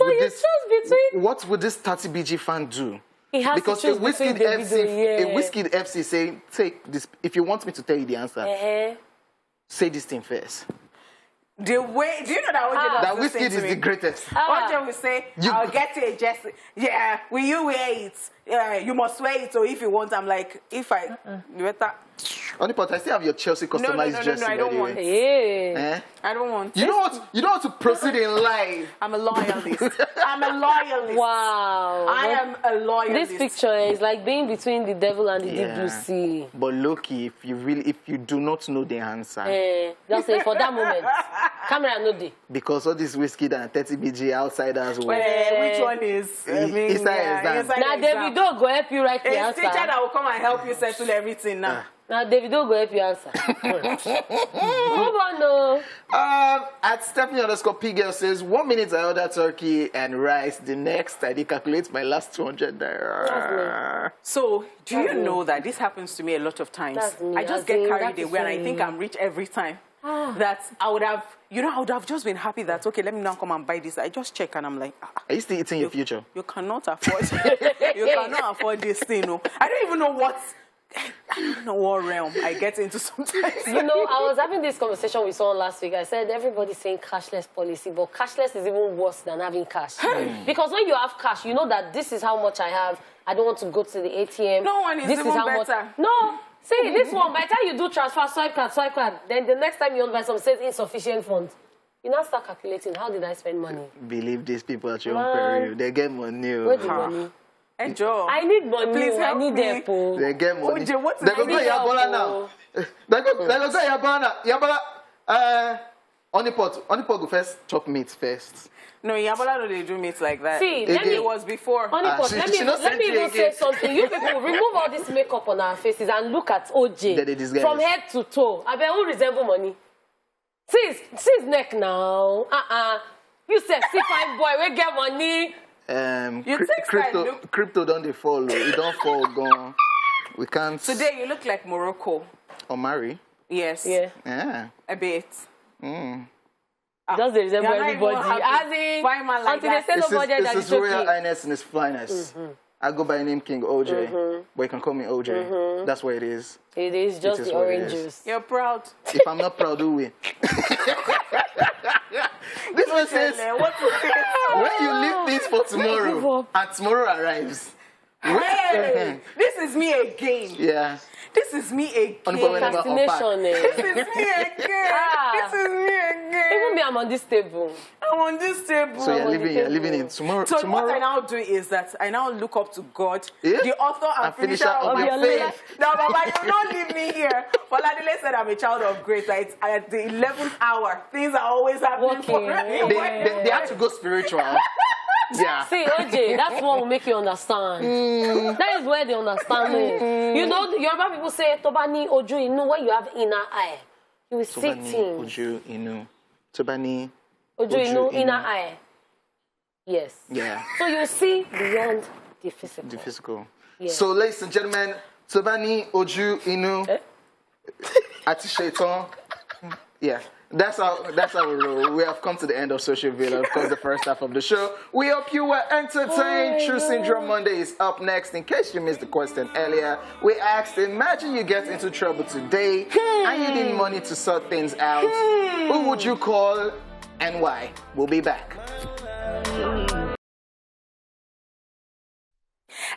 would this 30 BG fan do? He has because to choose Wizkid FC saying, "Take this. If you want me to tell you the answer, say this thing first." The way, do you know that Wizkid is the greatest? Ojo will say, "I'll get you a jersey. Yeah, will you wear it? Yeah, you must wear it. So if you want," I'm like, if I better. Honeypot, I still have your Chelsea customized jersey. No, I don't want. I don't want. You don't want to proceed in life. I'm a loyalist. I'm a loyalist. Wow. I am a loyalist. This picture is like being between the devil and the deep blue sea. But Loki, if you do not know the answer, just say for that moment, camera no day. Because all this Wizkid and 30 BG outsiders will. Which one is? Inside exam. Now Davido go help you write the answer. It's teacher that will come and help you settle everything now. Now Davido go help you answer. Move on though. At Stephanie_P-Girl says, 1 minute I order turkey and rice. The next I calculate my last 200 naira. So do you know that this happens to me a lot of times? I just get carried away and I think I'm rich every time. That I would have just been happy that, okay, let me now come and buy this. I just check and I'm like, are you still eating your future? You cannot afford you cannot afford this thing. No. I don't even know what realm I get into sometimes. You know, I was having this conversation with someone last week. I said everybody's saying cashless policy, but cashless is even worse than having cash. Because when you have cash, you know that this is how much I have. I don't want to go to the ATM. No one is even better. No. See, this one, by the time you do transfer, swipe card, then the next time you want to buy something, says insufficient funds. You now start calculating, how did I spend money? Believe these people at your own peril. They get money. Where's the money? Enjoy. I need money. Please help me. They get money. Oje, what's they go to Yabola now. They go to Yabola. Onipot go first chop meat first. No, Yabola no, they do meat like that. See, it was before. Onipot, let me even say something. You people remove all this makeup on our faces and look at OJ from head to toe. I bet who resemble money. See his neck now. You said see fine boy, we get money. Crypto don't they follow. It don't fall gone. We can't. Today you look like Morocco. Or Mari. Yes. Yeah. A bit. Does they resemble everybody? As in, until they say no budget that it's His Royal Highness and His Flyness. I go by the name King OJ, but you can call me OJ. That's what it is. It is just the orange juice. You're proud. If I'm not proud, who will? This one says, when you leave things for tomorrow, and tomorrow arrives. Hey, this is me again. Yeah. This is me again. Fascination. This is me again. This is me again. Even me, I'm on this table. I'm on this table. So you're living in tomorrow. So what I now do is that I now look up to God, the author and finisher of your faith. Now, Baba, you don't leave me here. Oladile said I'm a child of grace. Like, at the 11th hour, things are always happening for me. They have to go spiritual. Yeah. See, OJ, that's what will make you understand. That is where they understand it. You know, the Yoruba people say, Tobani Oju Inu, when you have inner eye. You will see things. Oju Inu. Tobani Oju Inu, inner eye. Yes. Yeah. So you see beyond the physical. The physical. Yeah. So, ladies and gentlemen, Tobani Oju Inu, Ati Shaitan. Yeah. That's how we roll. We have come to the end of Social Villa, of course, the first half of the show. We hope you were entertained. True Syndrome Monday is up next. In case you missed the question earlier, we asked, imagine you get into trouble today and you need money to sort things out. Who would you call and why? We'll be back.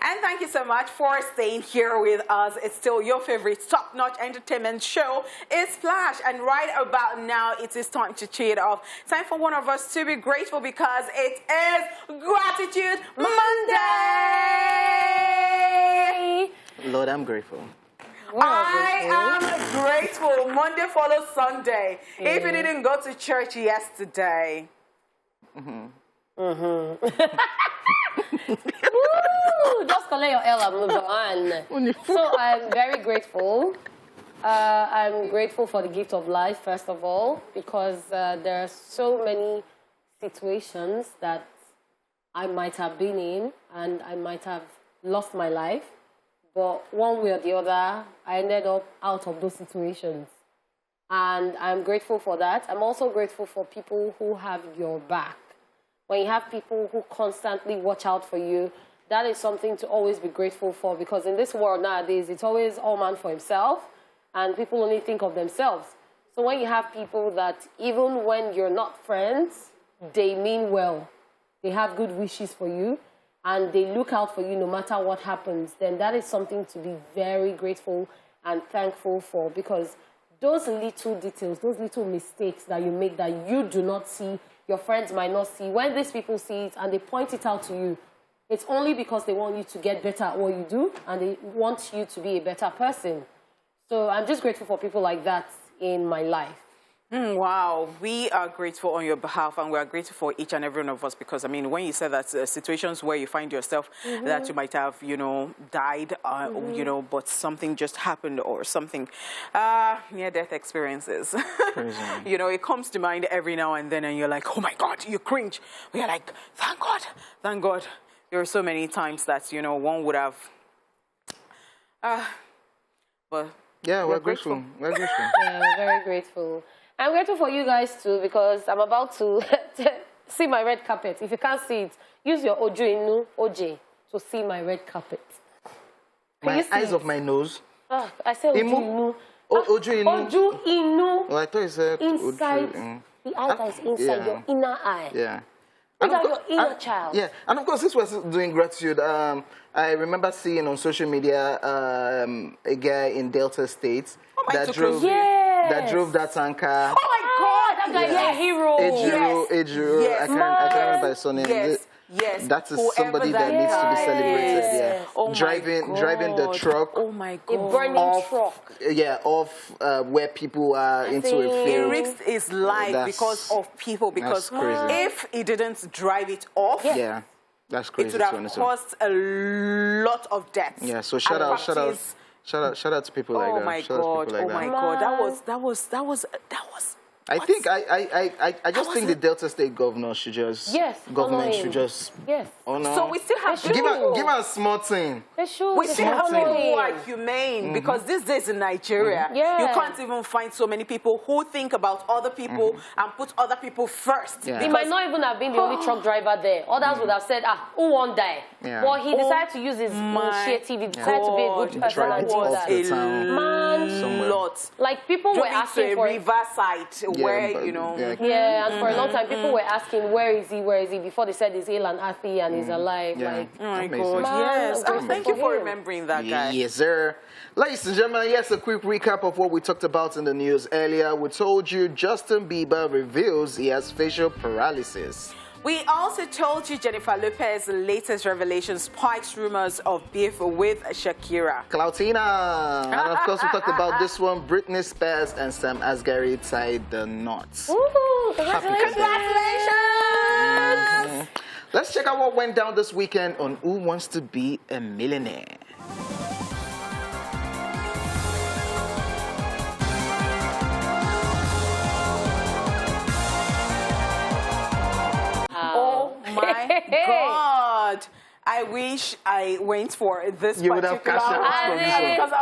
And thank you so much for staying here with us. It's still your favorite top-notch entertainment show, Esplash. And right about now, it is time to cheer it off. Time for one of us to be grateful because it is Gratitude Monday. Lord, I'm grateful. I am grateful. Monday follows Sunday. If you didn't go to church yesterday. Just collect your L and move on. So I'm very grateful. I'm grateful for the gift of life, first of all, because there are so many situations that I might have been in and I might have lost my life. But one way or the other, I ended up out of those situations. And I'm grateful for that. I'm also grateful for people who have your back. When you have people who constantly watch out for you, that is something to always be grateful for, because in this world nowadays, it's always all man for himself, and people only think of themselves. So when you have people that, even when you're not friends, they mean well, they have good wishes for you, and they look out for you no matter what happens, then that is something to be very grateful and thankful for, because those little details, those little mistakes that you make that you do not see, your friends might not see, when these people see it and they point it out to you, it's only because they want you to get better at what you do and they want you to be a better person. So I'm just grateful for people like that in my life. Wow, we are grateful on your behalf, and we are grateful for each and every one of us, because, I mean, when you said that situations where you find yourself that you might have, you know, died, you know, but something just happened or something, near-death experiences. You know, it comes to mind every now and then, and you're like, oh, my God, you cringe. We're like, thank God, thank God. There are so many times that, you know, one would have, but... Yeah, we're grateful. We're grateful. Yeah, we're very grateful. I'm grateful for you guys too, because I'm about to see my red carpet. If you can't see it, use your Oju Inu OJ to see my red carpet. My eyes of my nose. I said Oju Inu. Oju Inu. Oju Inu. Oh, I thought you said inside the eye that is inside your inner eye. Yeah. Look at your inner child. Yeah, and of course, this was doing gratitude. I remember seeing on social media a guy in Delta State that drove that tanker. Oh my God, that guy is a hero. Ejiro. Yes. I can't remember his surname. Yes. That is somebody that needs to be celebrated. Yeah. Oh Driving the truck. Oh my God. A burning truck. Yeah, off where people are into a field. He risked his life because of people. Because if he didn't drive it off, that's crazy. It would have caused a lot of deaths. Yeah. So shout out to people like that. Oh my God. Oh my God. That was. I think I just think the Delta State governor should just government should just honor. So we still have to give her a small thing. We still have people who are humane, because these days in Nigeria, you can't even find so many people who think about other people and put other people first. He might not even have been the only truck driver there. Others would have said, who won't die? But he decided to use his initiative. He decided to be a good person and do that. Like people were asking for riverside. Where, you know. And for a long time, people were asking, where is he, before they said he's ill and happy and he's alive. Like, oh my God, yes. Thank you for remembering that guy. Yes, sir. Ladies and gentlemen, yes, a quick recap of what we talked about in the news earlier. We told you Justin Bieber reveals he has facial paralysis. We also told you Jennifer Lopez's latest revelation spikes rumors of beef with Shakira. Cloutina. And of course, we talked about this one. Britney Spears and Sam Asghari tied the knots. Ooh, congratulations! Let's check out what went down this weekend on Who Wants to Be a Millionaire. Oh my God. I wish I went for this particular one because I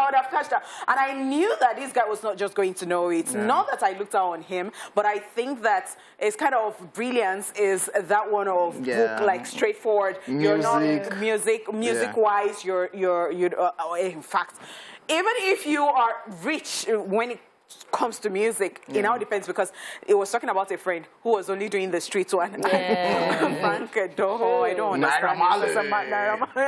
would have cashed out. And I knew that this guy was not just going to know it. Not that I looked out on him, but I think that it's kind of brilliance is that one of book, like straightforward. You're not music-wise. You're in fact, even if you are rich when it comes to music, it now depends, because it was talking about a friend who was only doing the street one. Frank Doho, I don't understand.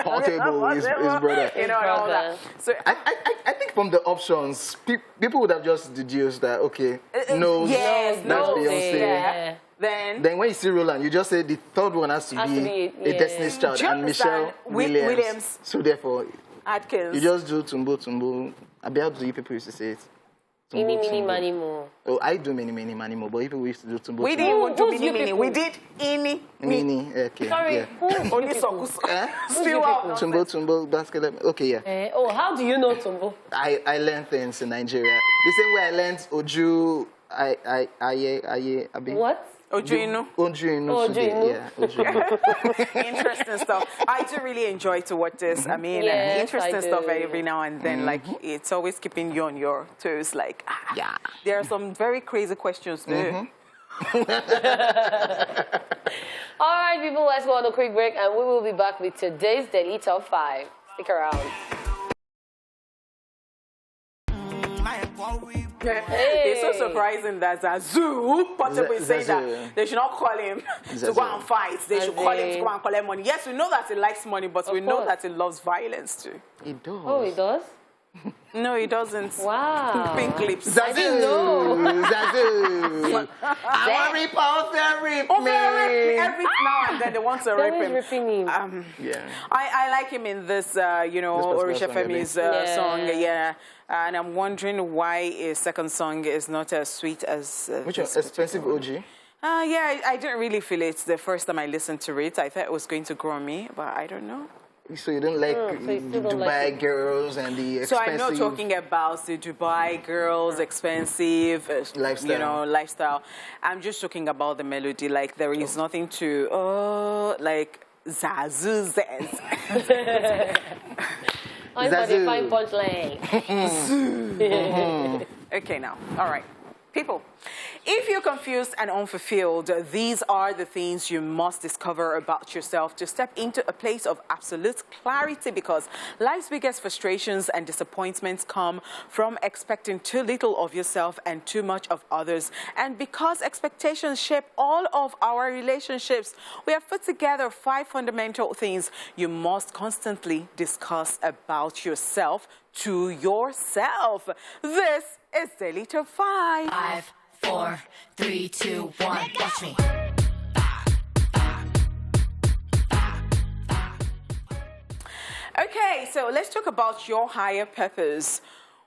Portable, his brother. You know, and all that. So I think from the options, people would have just deduced that, okay, no, yes, that's Beyonce. Yeah. Then when you see Roland, you just say the third one has to be a Destiny's Child, Do you and Michelle understand? Williams. So therefore, Atkins. you just do Tumbo. How do you people used to say it? Mini, mini, money, more. Oh, I do many, money more, but people used to do Tumbo. We didn't even do mini. We did ini. Mini, okay. Sorry, Yeah. Only Sokus. Still out. Tumbo, basketball. Okay, yeah. how do you know Tumbo? I learned things in Nigeria. The same way I learned Oju, Abi. What? Ojuinu. Ojuinu. Yeah, Ojuinu. Interesting stuff. I do really enjoy to watch this. I mean, Yes, interesting I stuff do. every now and then. Like, it's always keeping you on your toes. Like, Yeah. there are some very crazy questions there. All right, people, let's go on a quick break, and we will be back with today's Daily Top 5. Stick around. It's so surprising that Zazu possibly saying Zazu. that they should not call him to Zazu. go and fight. They should call him to Zazu. go and collect money. Yes, we know that he likes money, but we know course. that he loves violence too. It does. Oh, he does? No, he doesn't. Wow. Pink lips. Zazu. know. Zazu. I want to rip off and rip Oh, me. every now and then they want to They're rape always him. ripping him. Yeah. I like him in this, Orisha song, Femi's Yeah. song, yeah. And I'm wondering why his second song is not as sweet as Which one? Expensive OG? Yeah, I didn't really feel it the first time I listened to it. I thought it was going to grow on me, but I don't know. So you don't like so you the still don't Dubai like it. girls and the So expensive... I'm not talking about the Dubai girls, expensive, Lifestyle. you know, lifestyle. I'm just talking about the melody. Like, there is nothing to, like, Zazu says. I'm for the fine punchline. Okay, now, all right. People, if you're confused and unfulfilled, these are the things you must discover about yourself to step into a place of absolute clarity, because life's biggest frustrations and disappointments come from expecting too little of yourself and too much of others. And because expectations shape all of our relationships, we have put together 5 fundamental things you must constantly discuss about yourself to yourself. This is Daily Top 5. 5, 4, 3, 2, 1. Watch me. Okay, so let's talk about your higher purpose.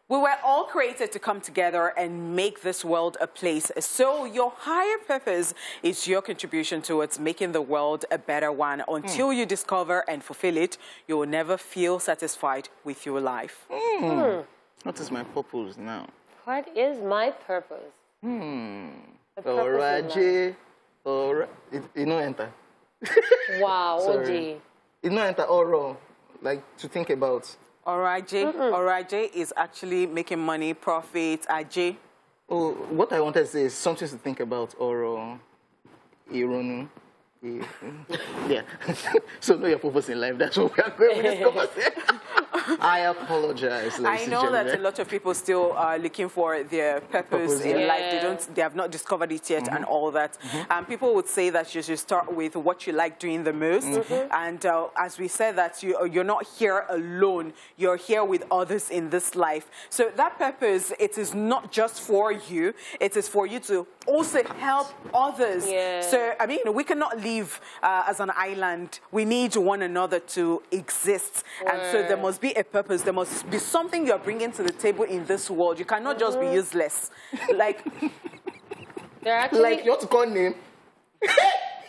We were all created to come together and make this world a place. So your higher purpose is your contribution towards making the world a better one. Until you discover and fulfill it, you will never feel satisfied with your life. What is my purpose now? What is my purpose? The purpose in life. Alright. It no enter. Wow, Sorry. OG. It no enter all wrong. Like to think about. Oraje is actually making money, profit, Ajay. Oh, what I wanted to say is something to think about or Ironu. Yeah. So know your purpose in life. That's what we are going with this conversation. I apologize. I know that a lot of people still are looking for their purpose in yeah. life. They have not discovered it yet and all that. People would say that you should start with what you like doing the most. And as we said that you're not here alone. You're here with others in this life. So that purpose, it is not just for you. It is for you to also help others. Yeah. So, I mean, we cannot live as an island. We need one another to exist. And so there must be a purpose. There must be something you're bringing to the table in this world. You cannot just be useless. Like, There are actually, like you want to call name.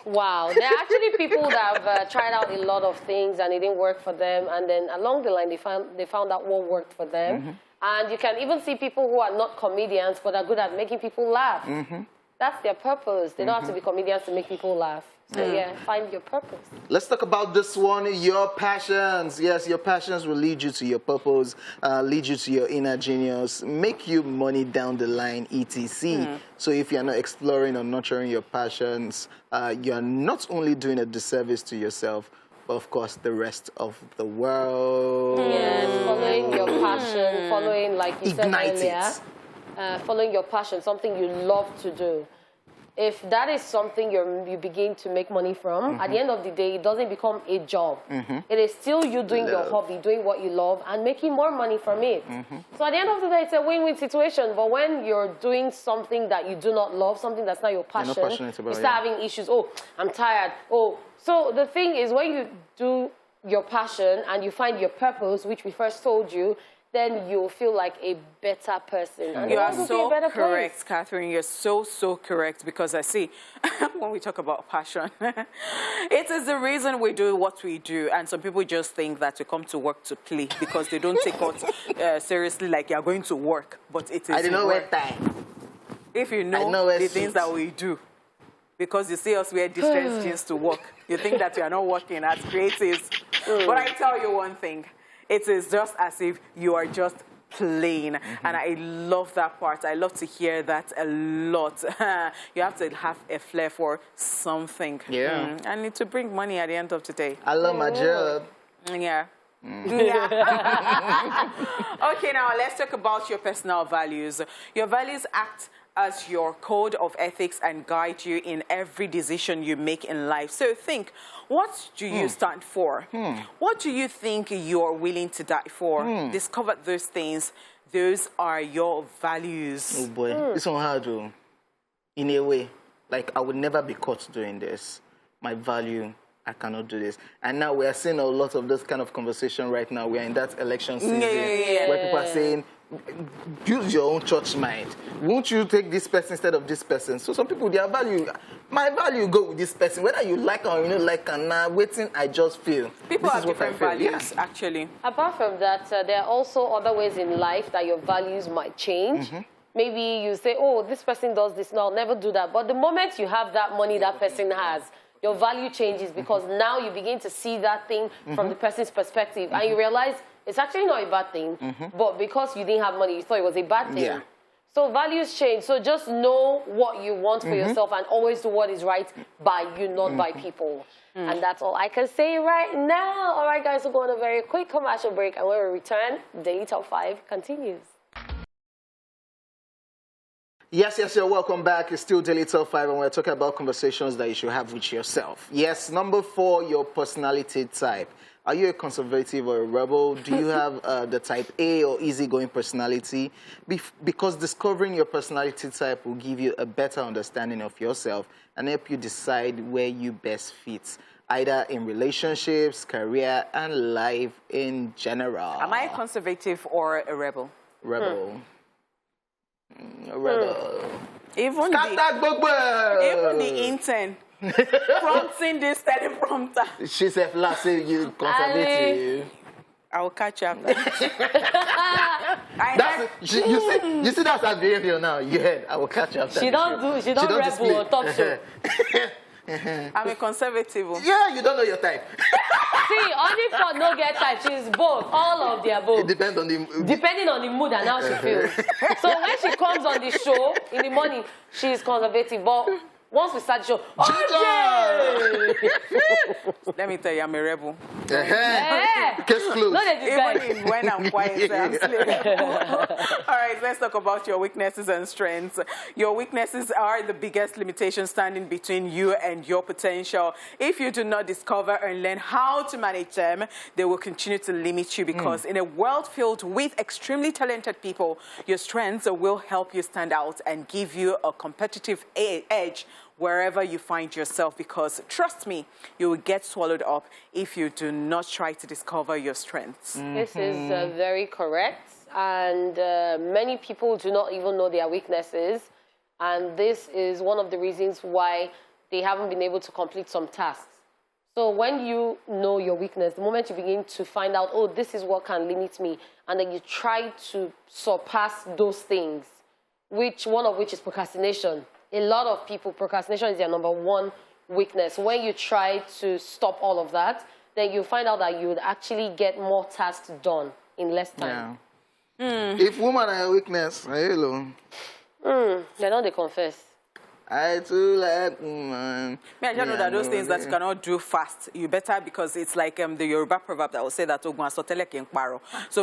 wow, there are actually people that have tried out a lot of things and it didn't work for them. And then along the line, they found out what worked for them. And you can even see people who are not comedians but are good at making people laugh. That's their purpose. They don't have to be comedians to make people laugh. So yeah, find your purpose. Let's talk about this one, your passions. Yes, your passions will lead you to your purpose, lead you to your inner genius, make you money down the line, etc. So if you're not exploring or nurturing your passions, you're not only doing a disservice to yourself, but of course the rest of the world. Yes, following your passion, following, like you Ignite said earlier, it. following your passion, something you love to do, if that is something you begin to make money from, at the end of the day, it doesn't become a job. It is still you doing your hobby, doing what you love, and making more money from it. So at the end of the day, it's a win-win situation. But when you're doing something that you do not love, something that's not your passion, you start having issues. Oh, I'm tired. Oh, so the thing is, when you do your passion and you find your purpose, which we first told you, then you'll feel like a better person. And you are so correct, Catherine. You're so correct, because I see when we talk about passion, it is the reason we do what we do. And some people just think that we come to work to play, because they don't take it seriously, like you're going to work. But it is I don't know where time. If you know the things that we do, because you see us wear different jeans to work, you think that we are not working as creatives. But I tell you one thing. It is just as if you are just playing. And I love that part. I love to hear that a lot. You have to have a flair for something. Yeah. And to bring money at the end of the day. I love my job. Yeah. Yeah. Okay, now let's talk about your personal values. Your values act as your code of ethics and guide you in every decision you make in life. So think, what do you stand for? What do you think you're willing to die for? Discover those things. Those are your values. Oh boy, this one hard though. In a way, like I would never be caught doing this. My value, I cannot do this. And now we are seeing a lot of this kind of conversation right now. We are in that election season where people are saying, use your own church mind. Won't you take this person instead of this person? So some people, their value, my value go with this person. Whether you like or you don't like, and now waiting, I just feel. People have different values, actually. Apart from that, there are also other ways in life that your values might change. Maybe you say, oh, this person does this, no, I'll never do that. But the moment you have that money that person has, your value changes, because now you begin to see that thing from the person's perspective, and you realize it's actually not a bad thing, but because you didn't have money, you thought it was a bad thing. Yeah. So values change. So just know what you want for yourself, and always do what is right by you, not by people. And that's all I can say right now. All right, guys, we'll go on a very quick commercial break, and when we return, Daily Top 5 continues. Yes, you're welcome back. It's still Daily Top 5, and we're talking about conversations that you should have with yourself. Yes, number 4, your personality type. Are you a conservative or a rebel? Do you have the type A or easygoing personality? Because discovering your personality type will give you a better understanding of yourself and help you decide where you best fit, either in relationships, career, and life in general. Am I a conservative or a rebel? Rebel. A rebel. Even the intern. Prompting this teleprompter. She said, last say you conservative. I will catch you after. You see that's her behavior now. You heard, I will catch you after. She don't rebel or talk show. I'm a conservative. Yeah, you don't know your type. See, only for no get type, she's both, all of the above. It depends on the depending on the mood and how she feels. So when she comes on the show in the morning, she's conservative, but once we start the show, let me tell you, I'm a rebel. Case closed. Even when I'm quiet, I'm sleeping. All right, let's talk about your weaknesses and strengths. Your weaknesses are the biggest limitation standing between you and your potential. If you do not discover and learn how to manage them, they will continue to limit you, because in a world filled with extremely talented people, your strengths will help you stand out and give you a competitive edge wherever you find yourself, because trust me, you will get swallowed up if you do not try to discover your strengths. This is very correct, and many people do not even know their weaknesses, and this is one of the reasons why they haven't been able to complete some tasks. So when you know your weakness, the moment you begin to find out, oh, this is what can limit me, and then you try to surpass those things, one of which is procrastination. A lot of people, procrastination is their #1 weakness. When you try to stop all of that, then you find out that you would actually get more tasks done in less time. Yeah. If women are a weakness, hello. They know they confess. I too like woman. I just know that those things that you cannot do fast, you better, because it's like the Yoruba proverb that will say that so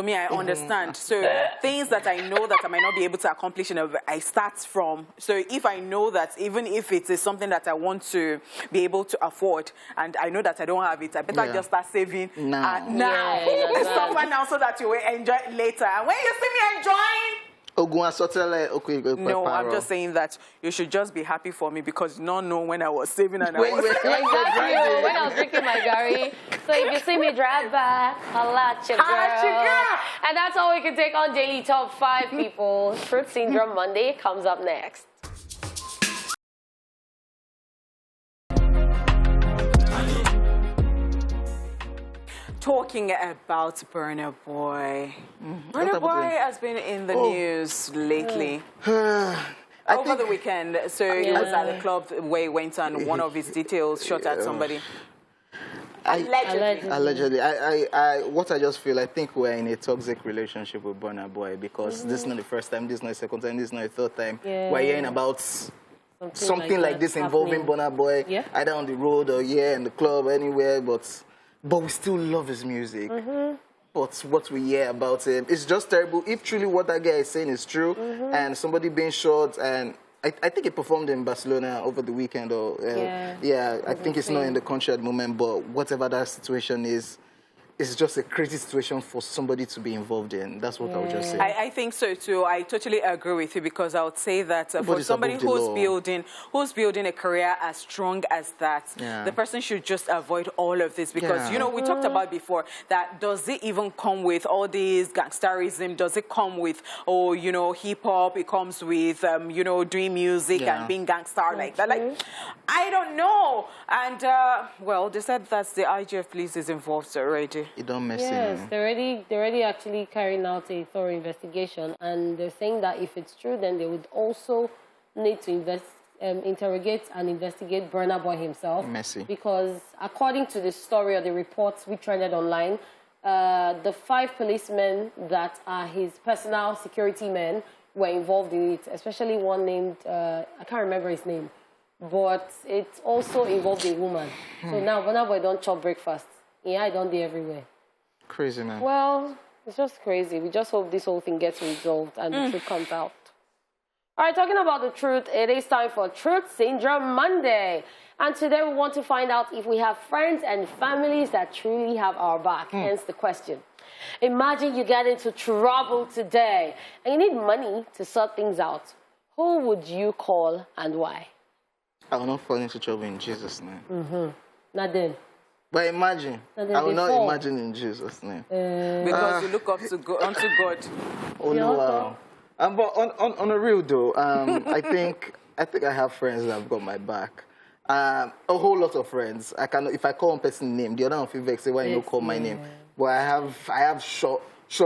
me, I understand. So things that I know that I might not be able to accomplish, I start from. So if I know that even if it is something that I want to be able to afford, and I know that I don't have it, I better just start saving now. Suffer now so that you will enjoy it later. And when you see me enjoying, no, I'm just saying that you should just be happy for me, because you don't know when I was saving and when I was drinking my Gary. So if you see me drive by, holla at your girl. And that's all we can take on Daily Top 5, people. Truth Syndrome Monday comes up next. Talking about Burna Boy. Burna Boy has been in the news lately. Over the weekend, so he was at the club where he went and one of his details shot at somebody. Allegedly. What I just feel, I think we're in a toxic relationship with Burna Boy, because this is not the first time, this is not the second time, this is not the third time. We're hearing about something like this involving Burna Boy, either on the road or in the club, anywhere, but we still love his music. But what we hear about him, it's just terrible. If truly what that guy is saying is true, and somebody being shot, and I think he performed in Barcelona over the weekend, or I think it's not in the country at the moment, but whatever that situation is, it's just a crazy situation for somebody to be involved in. That's what I would just say. I think so too. I totally agree with you, because I would say that for somebody who's building a career as strong as that, the person should just avoid all of this, because you know, we talked about before that does it even come with all these gangsterism? Does it come with hip hop? It comes with doing music and being gangster like that. Like, I don't know. And well, they said that the IGF police is involved already. It don't mess they're already actually carrying out a thorough investigation, and they're saying that if it's true, then they would also need to interrogate and investigate Burna Boy himself. Because according to the story or the reports we trended online, the 5 policemen that are his personal security men were involved in it, especially one named, I can't remember his name, but it also involved a woman. So now Burna Boy don't chop breakfast. I don't do everywhere. Crazy, man. Well, it's just crazy. We just hope this whole thing gets resolved and the truth comes out. All right, talking about the truth, it is time for Truth Syndrome Monday. And today we want to find out if we have friends and families that truly have our back. Hence the question. Imagine you get into trouble today and you need money to sort things out. Who would you call and why? I will not fall into trouble in Jesus' name. Not then. But imagine, I will not imagine in Jesus' name. Because you look up to unto God. Oh no, wow. But on a real though, I think I have friends that have got my back. A whole lot of friends. If I call one person's name, the other one feel vexed, say why you don't call my name. But I have short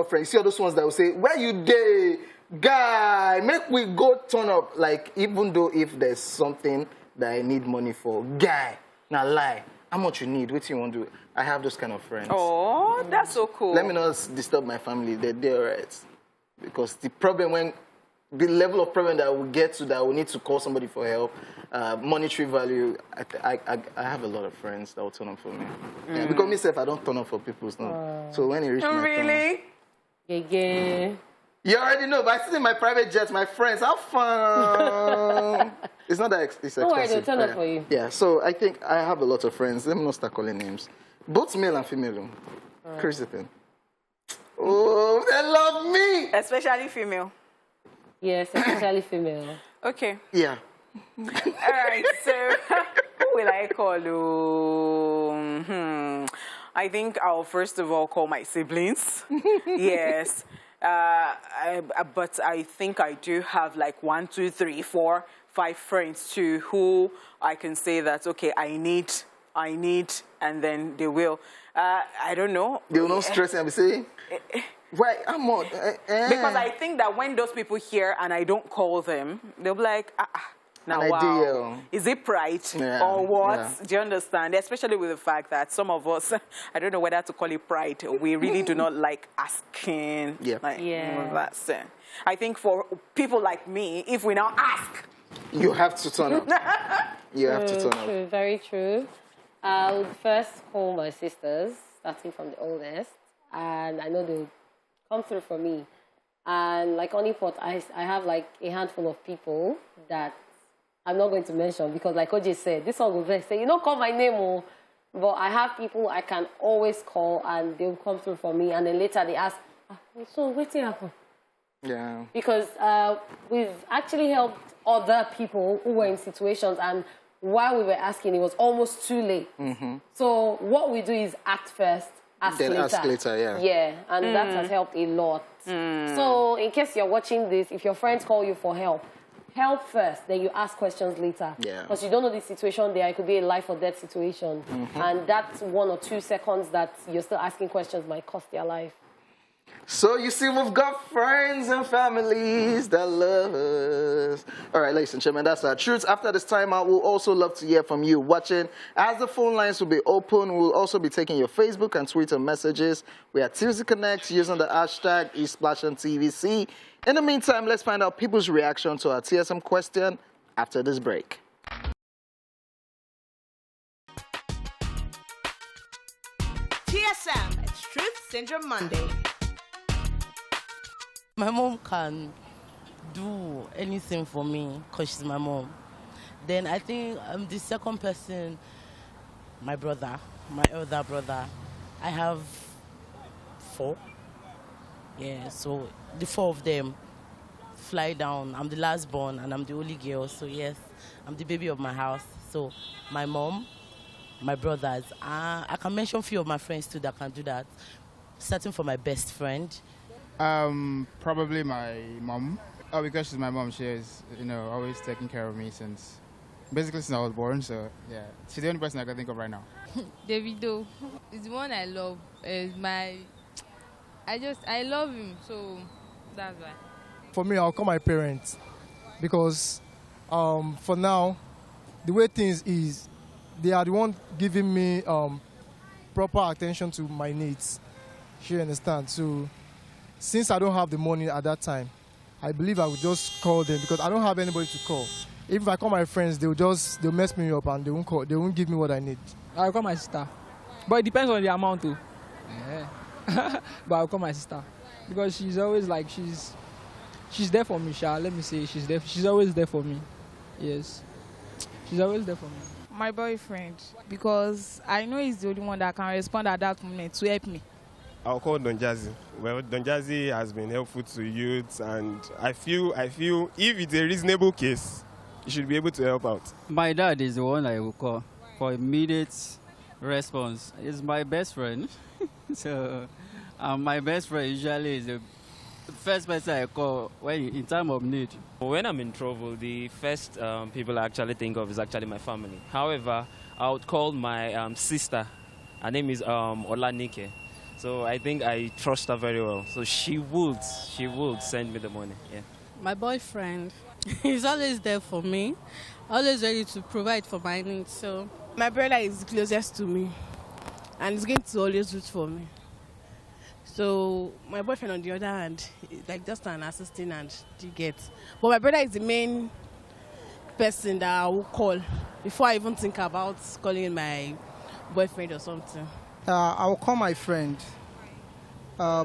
friends. See all those ones that will say, where you dey, guy? Make we go turn up. Like, even though if there's something that I need money for, guy, now lie. How much you need? What do you want to do? I have those kind of friends. Oh, that's so cool. Let me not disturb my family. They're all right. Because the level of problem that we get to, that we need to call somebody for help, monetary value, I have a lot of friends that will turn up for me. Yeah, because myself, I don't turn up for people. So when it reaches my really? Yeah. You already know, but I sit in my private jet, my friends, have fun. It's not that expensive. Don't worry, they'll turn up for you. Yeah, so I think I have a lot of friends. Let me not start calling names. Both male and female. Crazy thing. Oh, they love me. Especially female. Yes, especially female. Okay. Yeah. All right, so who will I call you? I think I'll first of all call my siblings. Yes. But I think I do have like 1, 2, 3, 4, 5 friends too who I can say that, okay, I need, and then they will. I don't know. They will not stress and say, why, I'm not. Because I think that when those people hear and I don't call them, they'll be like, now, wow, is it pride or what? Yeah. Do you understand? Especially with the fact that some of us, I don't know whether to call it pride, we really do not like asking. That's it. I think for people like me, if we now ask, You have to turn up. You have to turn up. True, very true. I would first call my sisters, starting from the oldest, and I know they'll come through for me. And like Honeypot, I have like a handful of people that I'm not going to mention because like OJ said, this one will say, you don't call my name, oh. But I have people I can always call and they'll come through for me. And then later they ask, so what's happened? Yeah. Because we've actually helped other people who were in situations, and while we were asking, it was almost too late. So what we do is act first, ask then later. Ask later, yeah. Yeah, and that has helped a lot. So in case you're watching this, if your friends call you for help first, then you ask questions later. Yeah. Because you don't know the situation there. It could be a life or death situation. And that 1 or 2 seconds that you're still asking questions might cost their life. So you see, we've got friends and families that love us. All right, ladies and gentlemen, that's our truth. After this timeout, we'll also love to hear from you watching. As the phone lines will be open, we'll also be taking your Facebook and Twitter messages. We are Tuesday Connect using the hashtag Esplash on TVC. In the meantime, let's find out people's reaction to our TSM question after this break. TSM, it's Truth Syndrome Monday. My mom can do anything for me because she's my mom. Then I think the second person, my brother, my elder brother. I have 4. Yeah, so the 4 of them fly down. I'm the last born and I'm the only girl. So yes, I'm the baby of my house. So my mom, my brothers. I can mention a few of my friends too that can do that. Starting from my best friend. Probably my mom. Oh, because she's my mom, she is, always taking care of me since I was born. So yeah, she's the only person I can think of right now. Davido is the one I love. I love him, so that's why. For me, I'll call my parents because for now, the way things is, they are the one giving me proper attention to my needs. You understand? So since I don't have the money at that time, I believe I would just call them because I don't have anybody to call. If I call my friends, they'll mess me up and they won't give me what I need. I'll call my sister, but it depends on the amount too. Yeah. But I'll call my sister because she's always like she's there for me. Let me say she's there. She's always there for me. Yes, she's always there for me. My boyfriend, because I know he's the only one that can respond at that moment to help me. I'll call Don Jazzy. Well, Don Jazzy has been helpful to youth, and I feel if it's a reasonable case, you should be able to help out. My dad is the one I will call for immediate response. He's my best friend. So my best friend usually is the first person I call in time of need. When I'm in trouble, the first people I actually think of is actually my family. However, I would call my sister. Her name is Olanike. So I think I trust her very well. So she would send me the money. Yeah. My boyfriend, he's always there for me, always ready to provide for my needs. So my brother is closest to me, and he's going to always root for me. So my boyfriend, on the other hand, is like just an assistant and you get. But my brother is the main person that I will call before I even think about calling my boyfriend or something. I will call my friend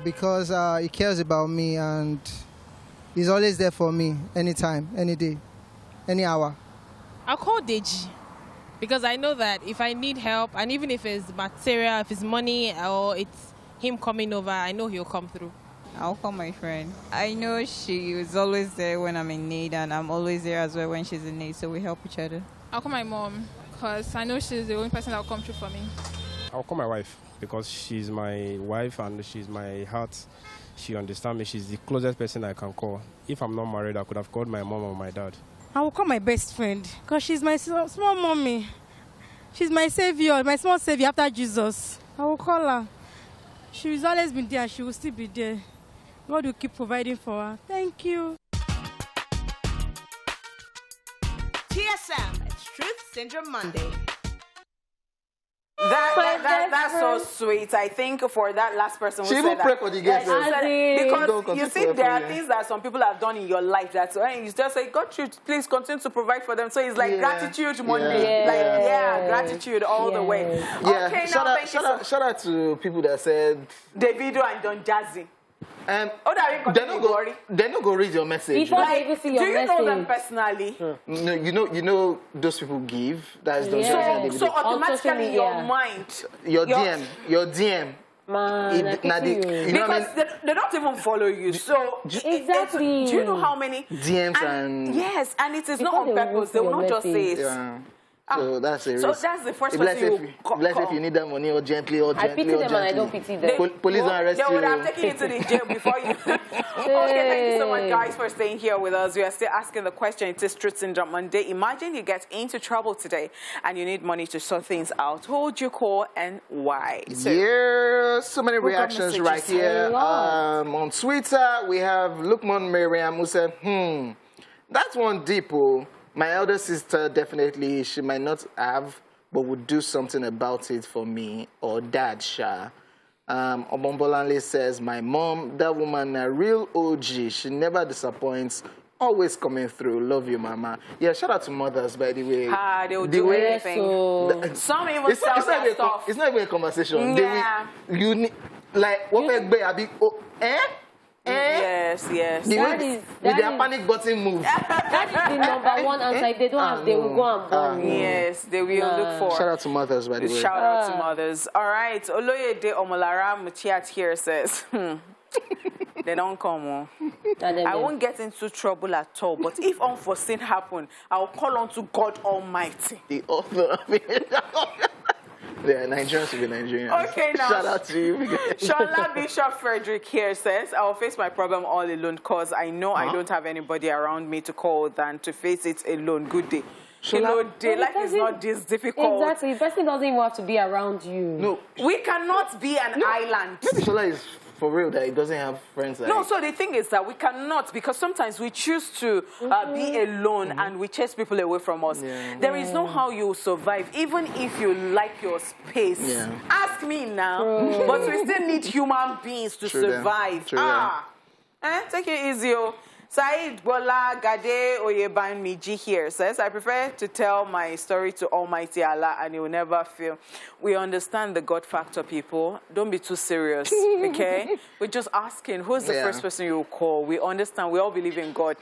because he cares about me and he's always there for me anytime, any day, any hour. I'll call Deji because I know that if I need help, and even if it's material, if it's money or it's him coming over, I know he'll come through. I'll call my friend. I know she is always there when I'm in need and I'm always there as well when she's in need, so we help each other. I'll call my mom because I know she's the only person that will come through for me. I'll call my wife because she's my wife and she's my heart. She understands me. She's the closest person I can call. If I'm not married, I could have called my mom or my dad. I will call my best friend because she's my small mommy. She's my savior, my small savior after Jesus. I will call her. She's always been there and she will still be there. God will keep providing for her. Thank you. TSM, it's Truth Syndrome Monday. That's so sweet. I think for that last person who She said even that. pray for the girl. Because you see, there are things that some people have done in your life that you just say, God should please continue to provide for them. So it's like gratitude Monday. Gratitude all the way. Yeah. Okay, Shout out to people that said Davido and Don Jazzy. They're not go read your message. Before they even see your do you know them personally? No, you know those people give. That's those So automatically your mind, your DM. Man, because they don't even follow you. So exactly. Do you know how many DMs and yes, and it is not on purpose. They will not just say it. Yeah. So that's a risk. So that's the first person you if you need that money urgently. I pity them and I don't pity them. Police don't arrest you. They would have taken you to the jail before you. Okay, thank you so much, guys, for staying here with us. We are still asking the question. It is Truth Syndrome Monday. Imagine you get into trouble today and you need money to sort things out. Who would you call and why? So many reactions right here. On Twitter, we have Lukman Miriam who said, that's one deep. My elder sister, definitely, she might not have, but would do something about it for me, or dad, Sha. Obombolanle says, my mom, that woman, a real OG. She never disappoints, always coming through. Love you, mama. Yeah, shout out to mothers, by the way. They will do anything. Some even sell their stuff. It's not even a conversation. Yeah. You need, like, what Yes. With their panic button move. That is the number one answer. If they don't have, they will go and burn. Yes, they will look for. Shout out to mothers, by the way. Shout out to mothers. All right. Oloyede Omolara Muchiat here says, they don't come. I won't get into trouble at all. But if unforeseen happen, I'll call on to God Almighty. The author of it. Yeah, Nigerians will be Nigerians. Okay, now. Shout out to you. Shola Bishop Frederick here says, I will face my problem all alone because I know I don't have anybody around me to call than to face it alone. Good day. Life is not this difficult. Exactly. The person doesn't even have to be around you. No. We cannot be an island. Maybe Shola is for real that he doesn't have friends like... No, so the thing is that we cannot, because sometimes we choose to be alone and we chase people away from us. There is no how you survive, even if you like your space. Ask me now. But we still need human beings to survive. Take it easy. Said Bola Gade Oyeban Miji here says, I prefer to tell my story to Almighty Allah and you will never fail. We understand the God factor, people. Don't be too serious, okay? We're just asking, who's the first person you will call? We understand. We all believe in God.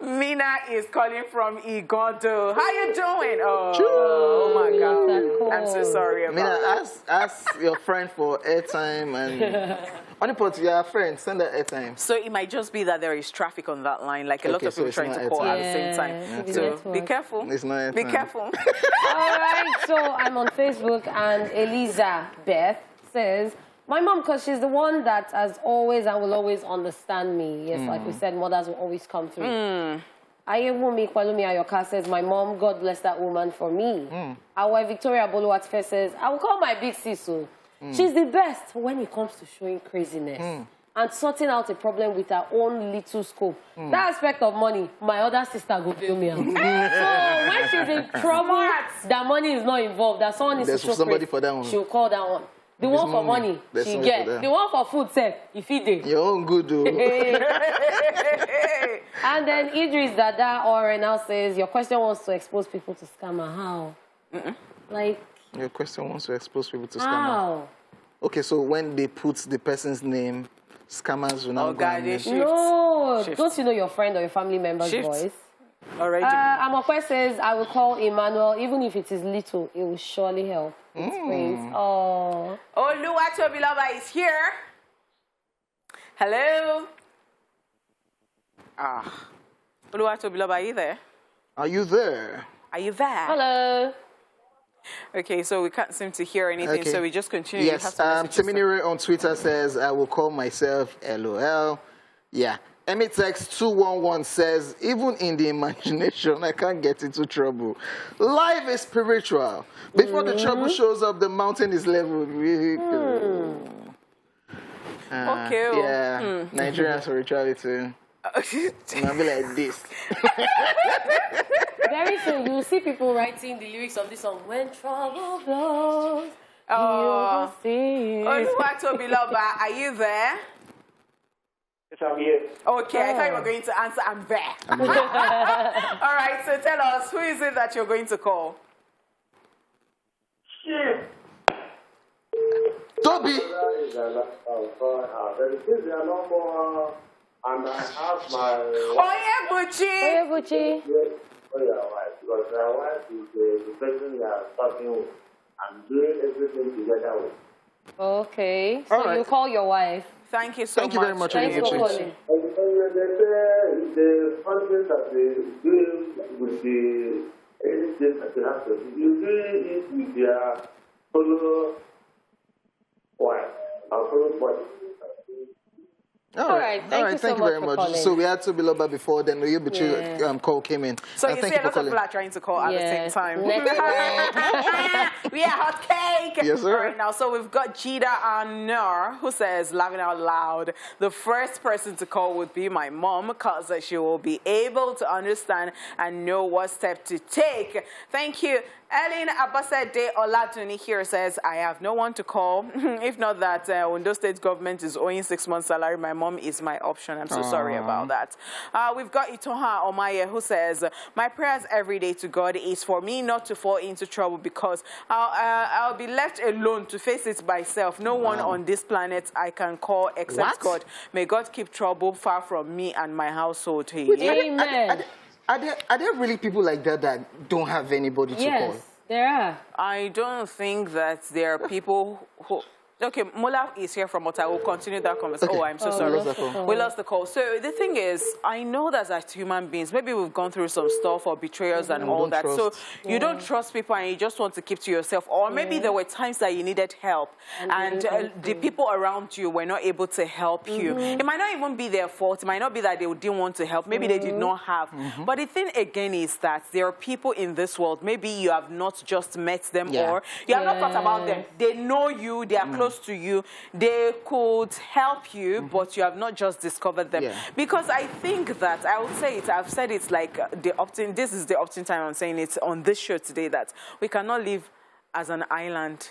Mina is calling from Igodo. How you doing? Oh my God. I'm so sorry about Mina, ask your friend for airtime and... Only put your friend, send that airtime. So it might just be that there is traffic on that line, like a lot of people trying to call at the same time. So be careful. It's not be careful. All right, so I'm on Facebook and Eliza Beth says, my mom, because she's the one that has always and will always understand me. Yes, like we said, mothers will always come through. Ayewumi Kwalumi Ayoka says, my mom, God bless that woman for me. Our Victoria Boluwatfe says, I will call my big sister. She's the best when it comes to showing craziness and sorting out a problem with her own little scope. That aspect of money, my other sister go bail me out. So when she's in trouble, that money is not involved, that someone is to show somebody for that one. She'll call that one. The one for money, she get. The one for food, say, if he did. Your own good, though. And then Idris Dada or now says, your question wants to expose people to scammer. How? Like... Your question wants to expose people to scammer. How? Okay, so when they put the person's name, scammers will not go and No, don't you know your friend or your family member's voice? Already. Amokwe says, I will call Emmanuel, even if it is little, it will surely help. Oh. Oluwatobiloba is here. Hello. Oluwatobiloba, are you there? Are you there? Are you there? Hello. Okay, so we can't seem to hear anything, so we just continue. Yes, Timinire on Twitter says, I will call myself LOL. Yeah. Emitex211 says, even in the imagination, I can't get into trouble. Life is spiritual. Before the trouble shows up, the mountain is leveled. Okay. Yeah, Nigerian spirituality. I'll be like this. Very soon, you will see people writing the lyrics of this song. When trouble blows, you will see. Oluwatobiloba, are you there? Yes, I'm here. Okay, I thought you were going to answer, I'm there. All right, so tell us, who is it that you're going to call? Shit. Toby. And I have my... Oh, yeah, Buchi. Oh, yeah, Buchi. Oh, yeah, wife. Because my wife is the person you are talking with. I'm doing everything together with. Okay. So you call your wife. Thank you so much. Thank you very much. Thanks for calling. And the function that they do with the anything that they have to do, you do it with their follow wife and follow body. All right. Thank you very much. So we had to be Loba before, then Ubichi call came in. So you see a lot of people are trying to call at the same time. We are hot cake. Yes, sir. Right now, so we've got Jida and Nur, who says, laughing out loud, the first person to call would be my mom, because she will be able to understand and know what step to take. Thank you. Ellen Abasade Olatuni here says, I have no one to call. If not that Ondo State government is owing 6 months' salary, my mom is my option. I'm so sorry about that. We've got Itoha Omaye, who says, my prayers every day to God is for me not to fall into trouble, because I'll be left alone to face it myself. No one on this planet I can call except God. May God keep trouble far from me and my household. Amen. Are there really people like that that don't have anybody to call? Yes, there are. I don't think that there are people who... Okay, Mola is here from Ottawa. We'll continue that conversation. Okay. Oh, I'm so sorry. We lost the call. So the thing is, I know that as human beings, maybe we've gone through some stuff or betrayals and all that. So you don't trust people and you just want to keep to yourself. Or maybe there were times that you needed help and the people around you were not able to help you. It might not even be their fault. It might not be that they didn't want to help. Maybe they did not have. But the thing again is that there are people in this world, maybe you have not just met them or you have not thought about them. They know you. They are close to you, they could help you, but you have not just discovered them. Because I think that, I would say it, I've said it's like this is the often time I'm saying it on this show today, that we cannot live as an island.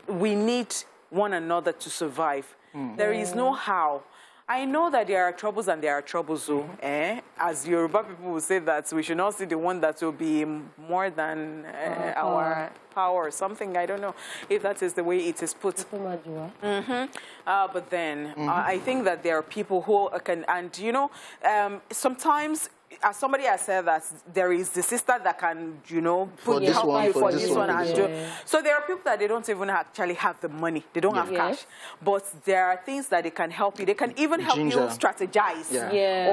We need one another to survive. There is no how. I know that there are troubles and there are troubles, as Yoruba people will say that we should not see the one that will be more than our power or something. I don't know if that is the way it is put. But then I think that there are people who can, and you know, sometimes, as somebody has said, that there is the sister that can, you know, help you for this one. And do. So there are people that they don't even actually have the money. They don't have cash. But there are things that they can help you. They can even help you strategize.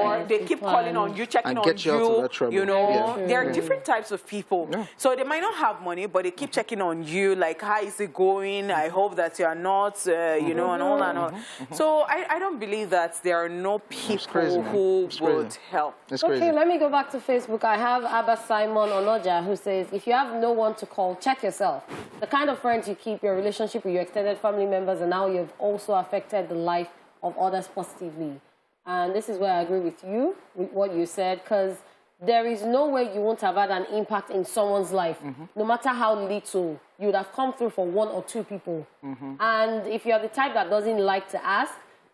Or they keep calling on you, checking on you. You know, there are different types of people. So they might not have money, but they keep checking on you, like, how is it going? I hope that you are not, you know, and all that. And all. So I don't believe that there are no people who would help. Okay, let me go back to Facebook. I have Abba Simon Onoja, who says, if you have no one to call, check yourself. The kind of friends you keep, your relationship with your extended family members, and how you've also affected the life of others positively. And this is where I agree with you, with what you said, because there is no way you won't have had an impact in someone's life, no matter how little. You would have come through for one or two people. And if you're the type that doesn't like to ask,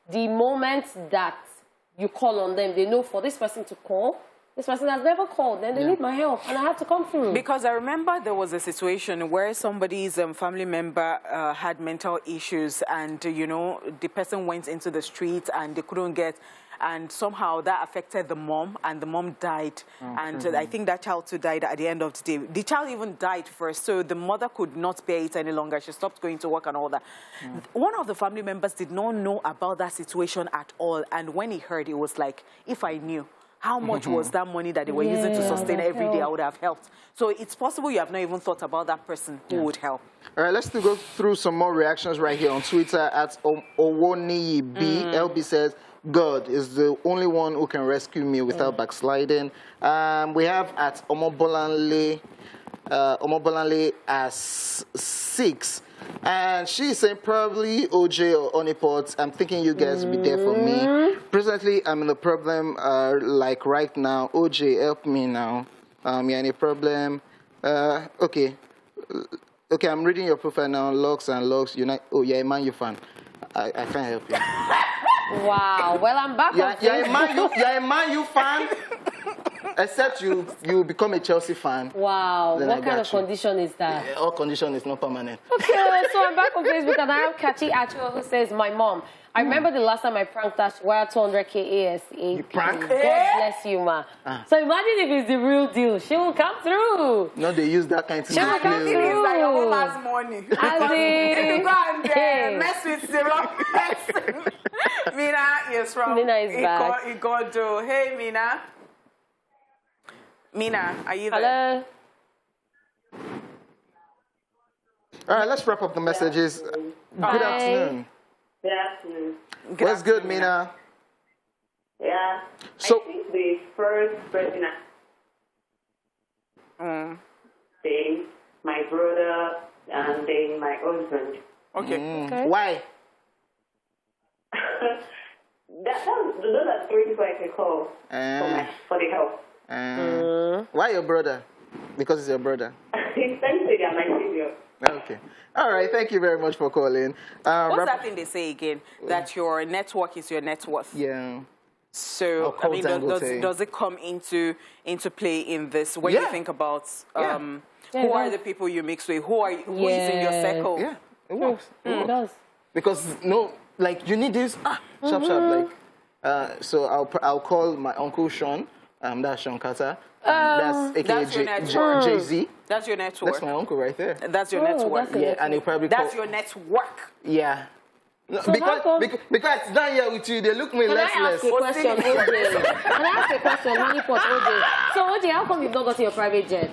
the moment that you call on them, they know for this person to call, this person has never called, then they need my help, and I have to come through. Because I remember there was a situation where somebody's family member had mental issues, and, you know, the person went into the street and they couldn't get, and somehow that affected the mom, and the mom died. And I think that child too died at the end of the day. The child even died first, so the mother could not bear it any longer. She stopped going to work and all that. One of the family members did not know about that situation at all, and when he heard, it was like, if I knew how much was that money that they were using to sustain every day, I would have helped. So it's possible you have not even thought about that person who would help. All right, let's go through some more reactions right here on Twitter at Owoniyi B. LB says, God is the only one who can rescue me without backsliding. We have at Omobolanle Omobolanle as 6. And she's saying probably OJ or Onipot. I'm thinking you guys will be there for me. Presently, I'm in a problem like right now. OJ, help me now. Yeah, any problem? Okay. Okay, I'm reading your profile now. Logs and logs. Oh, you're a Man U fan. I can't help you. Wow. Well, I'm back on you're a Man U fan. Except you become a Chelsea fan. Wow. What kind of condition is that? All condition is not permanent. Okay, so I'm back on Facebook and I have Kachi Achua who says, my mom. I remember the last time I pranked her, she wired 200K ASAP. You prank? God bless you, ma. So imagine if it's the real deal. She will come through. No, they use that kind of She will come through. It's like your mama's money. If you go and mess with the wrong person. Mina is from Mina is back. Igodo. Hey, Mina. Mina, are you there? Hello. All right, let's wrap up the messages. Good afternoon. Good afternoon. What's good, Mina? Yeah. So, I think the first person saying my brother and then my husband. Okay. Why? Those are 3 people I can call for the help. Why your brother? Because it's your brother. Thanks to them, my savior. Okay. All right. Thank you very much for calling. What's that thing they say again? That your network is your net worth. Yeah. So I mean, does it come into play in this when you think about who are the people you mix with? Who is in your circle? Yeah, it works. It does. Because like you need this sharp, like. So I'll call my uncle Sean. That's Sean Carter. That's AKA Jay-Z. That's your network. That's my uncle right there. That's your network. Yeah, and he'll probably That's your network. Yeah. No, So because it's down here with you, they look me less. Can I ask a question, OJ? Can I ask a question, Honeypot, OJ? So, OJ, how come you've not gotten your private jet?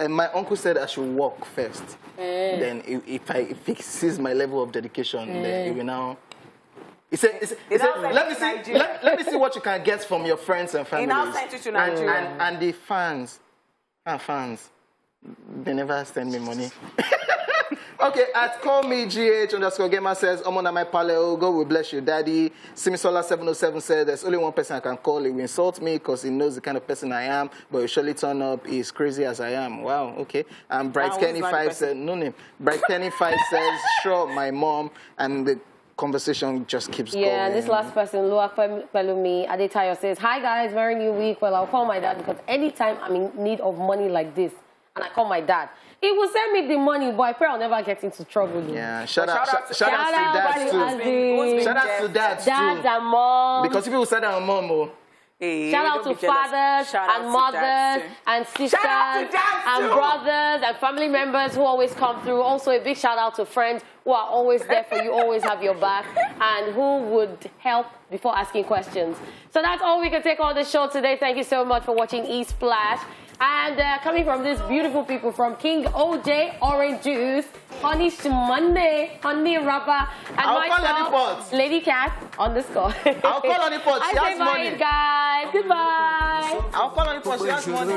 My uncle said I should walk first. Then if he sees my level of dedication, then he will now... He said, let me see what you can get from your friends and families. He now sent you to Nigeria. And the fans, they never send me money. Okay, at call me GH_gamer says, Omona my paleo, God will bless you, daddy. Simisola 707 said, there's only one person I can call. He will insult me because he knows the kind of person I am, but he'll surely turn up. He's crazy as I am. Wow, okay. And Bright Kenny 5 said, no name. Bright Kenny 5 says, sure, my mom. And the conversation just keeps going. Yeah, and this last person, Luak Pelumi Adetayo says, hi guys, very new week. Well, I'll call my dad because anytime I'm in need of money like this, and I call my dad, he will send me the money, but I pray I'll never get into trouble. Yeah, shout out to dads too. Shout out to dads too. Dads and moms. Because people say that on mom. Hey, shout out to fathers and mothers and sisters and brothers and family members who always come through. Also, a big shout out to friends who are always there for you, always have your back, and who would help before asking questions. So that's all we can take on the show today. Thank you so much for watching Esplash. And coming from these beautiful people from King OJ, Orange Juice, Honey Monday, Honey Rapper, and myself, Lady Cat _. I'll call on the pot. I say bye, guys. Goodbye. I'll call on the pot. She has money.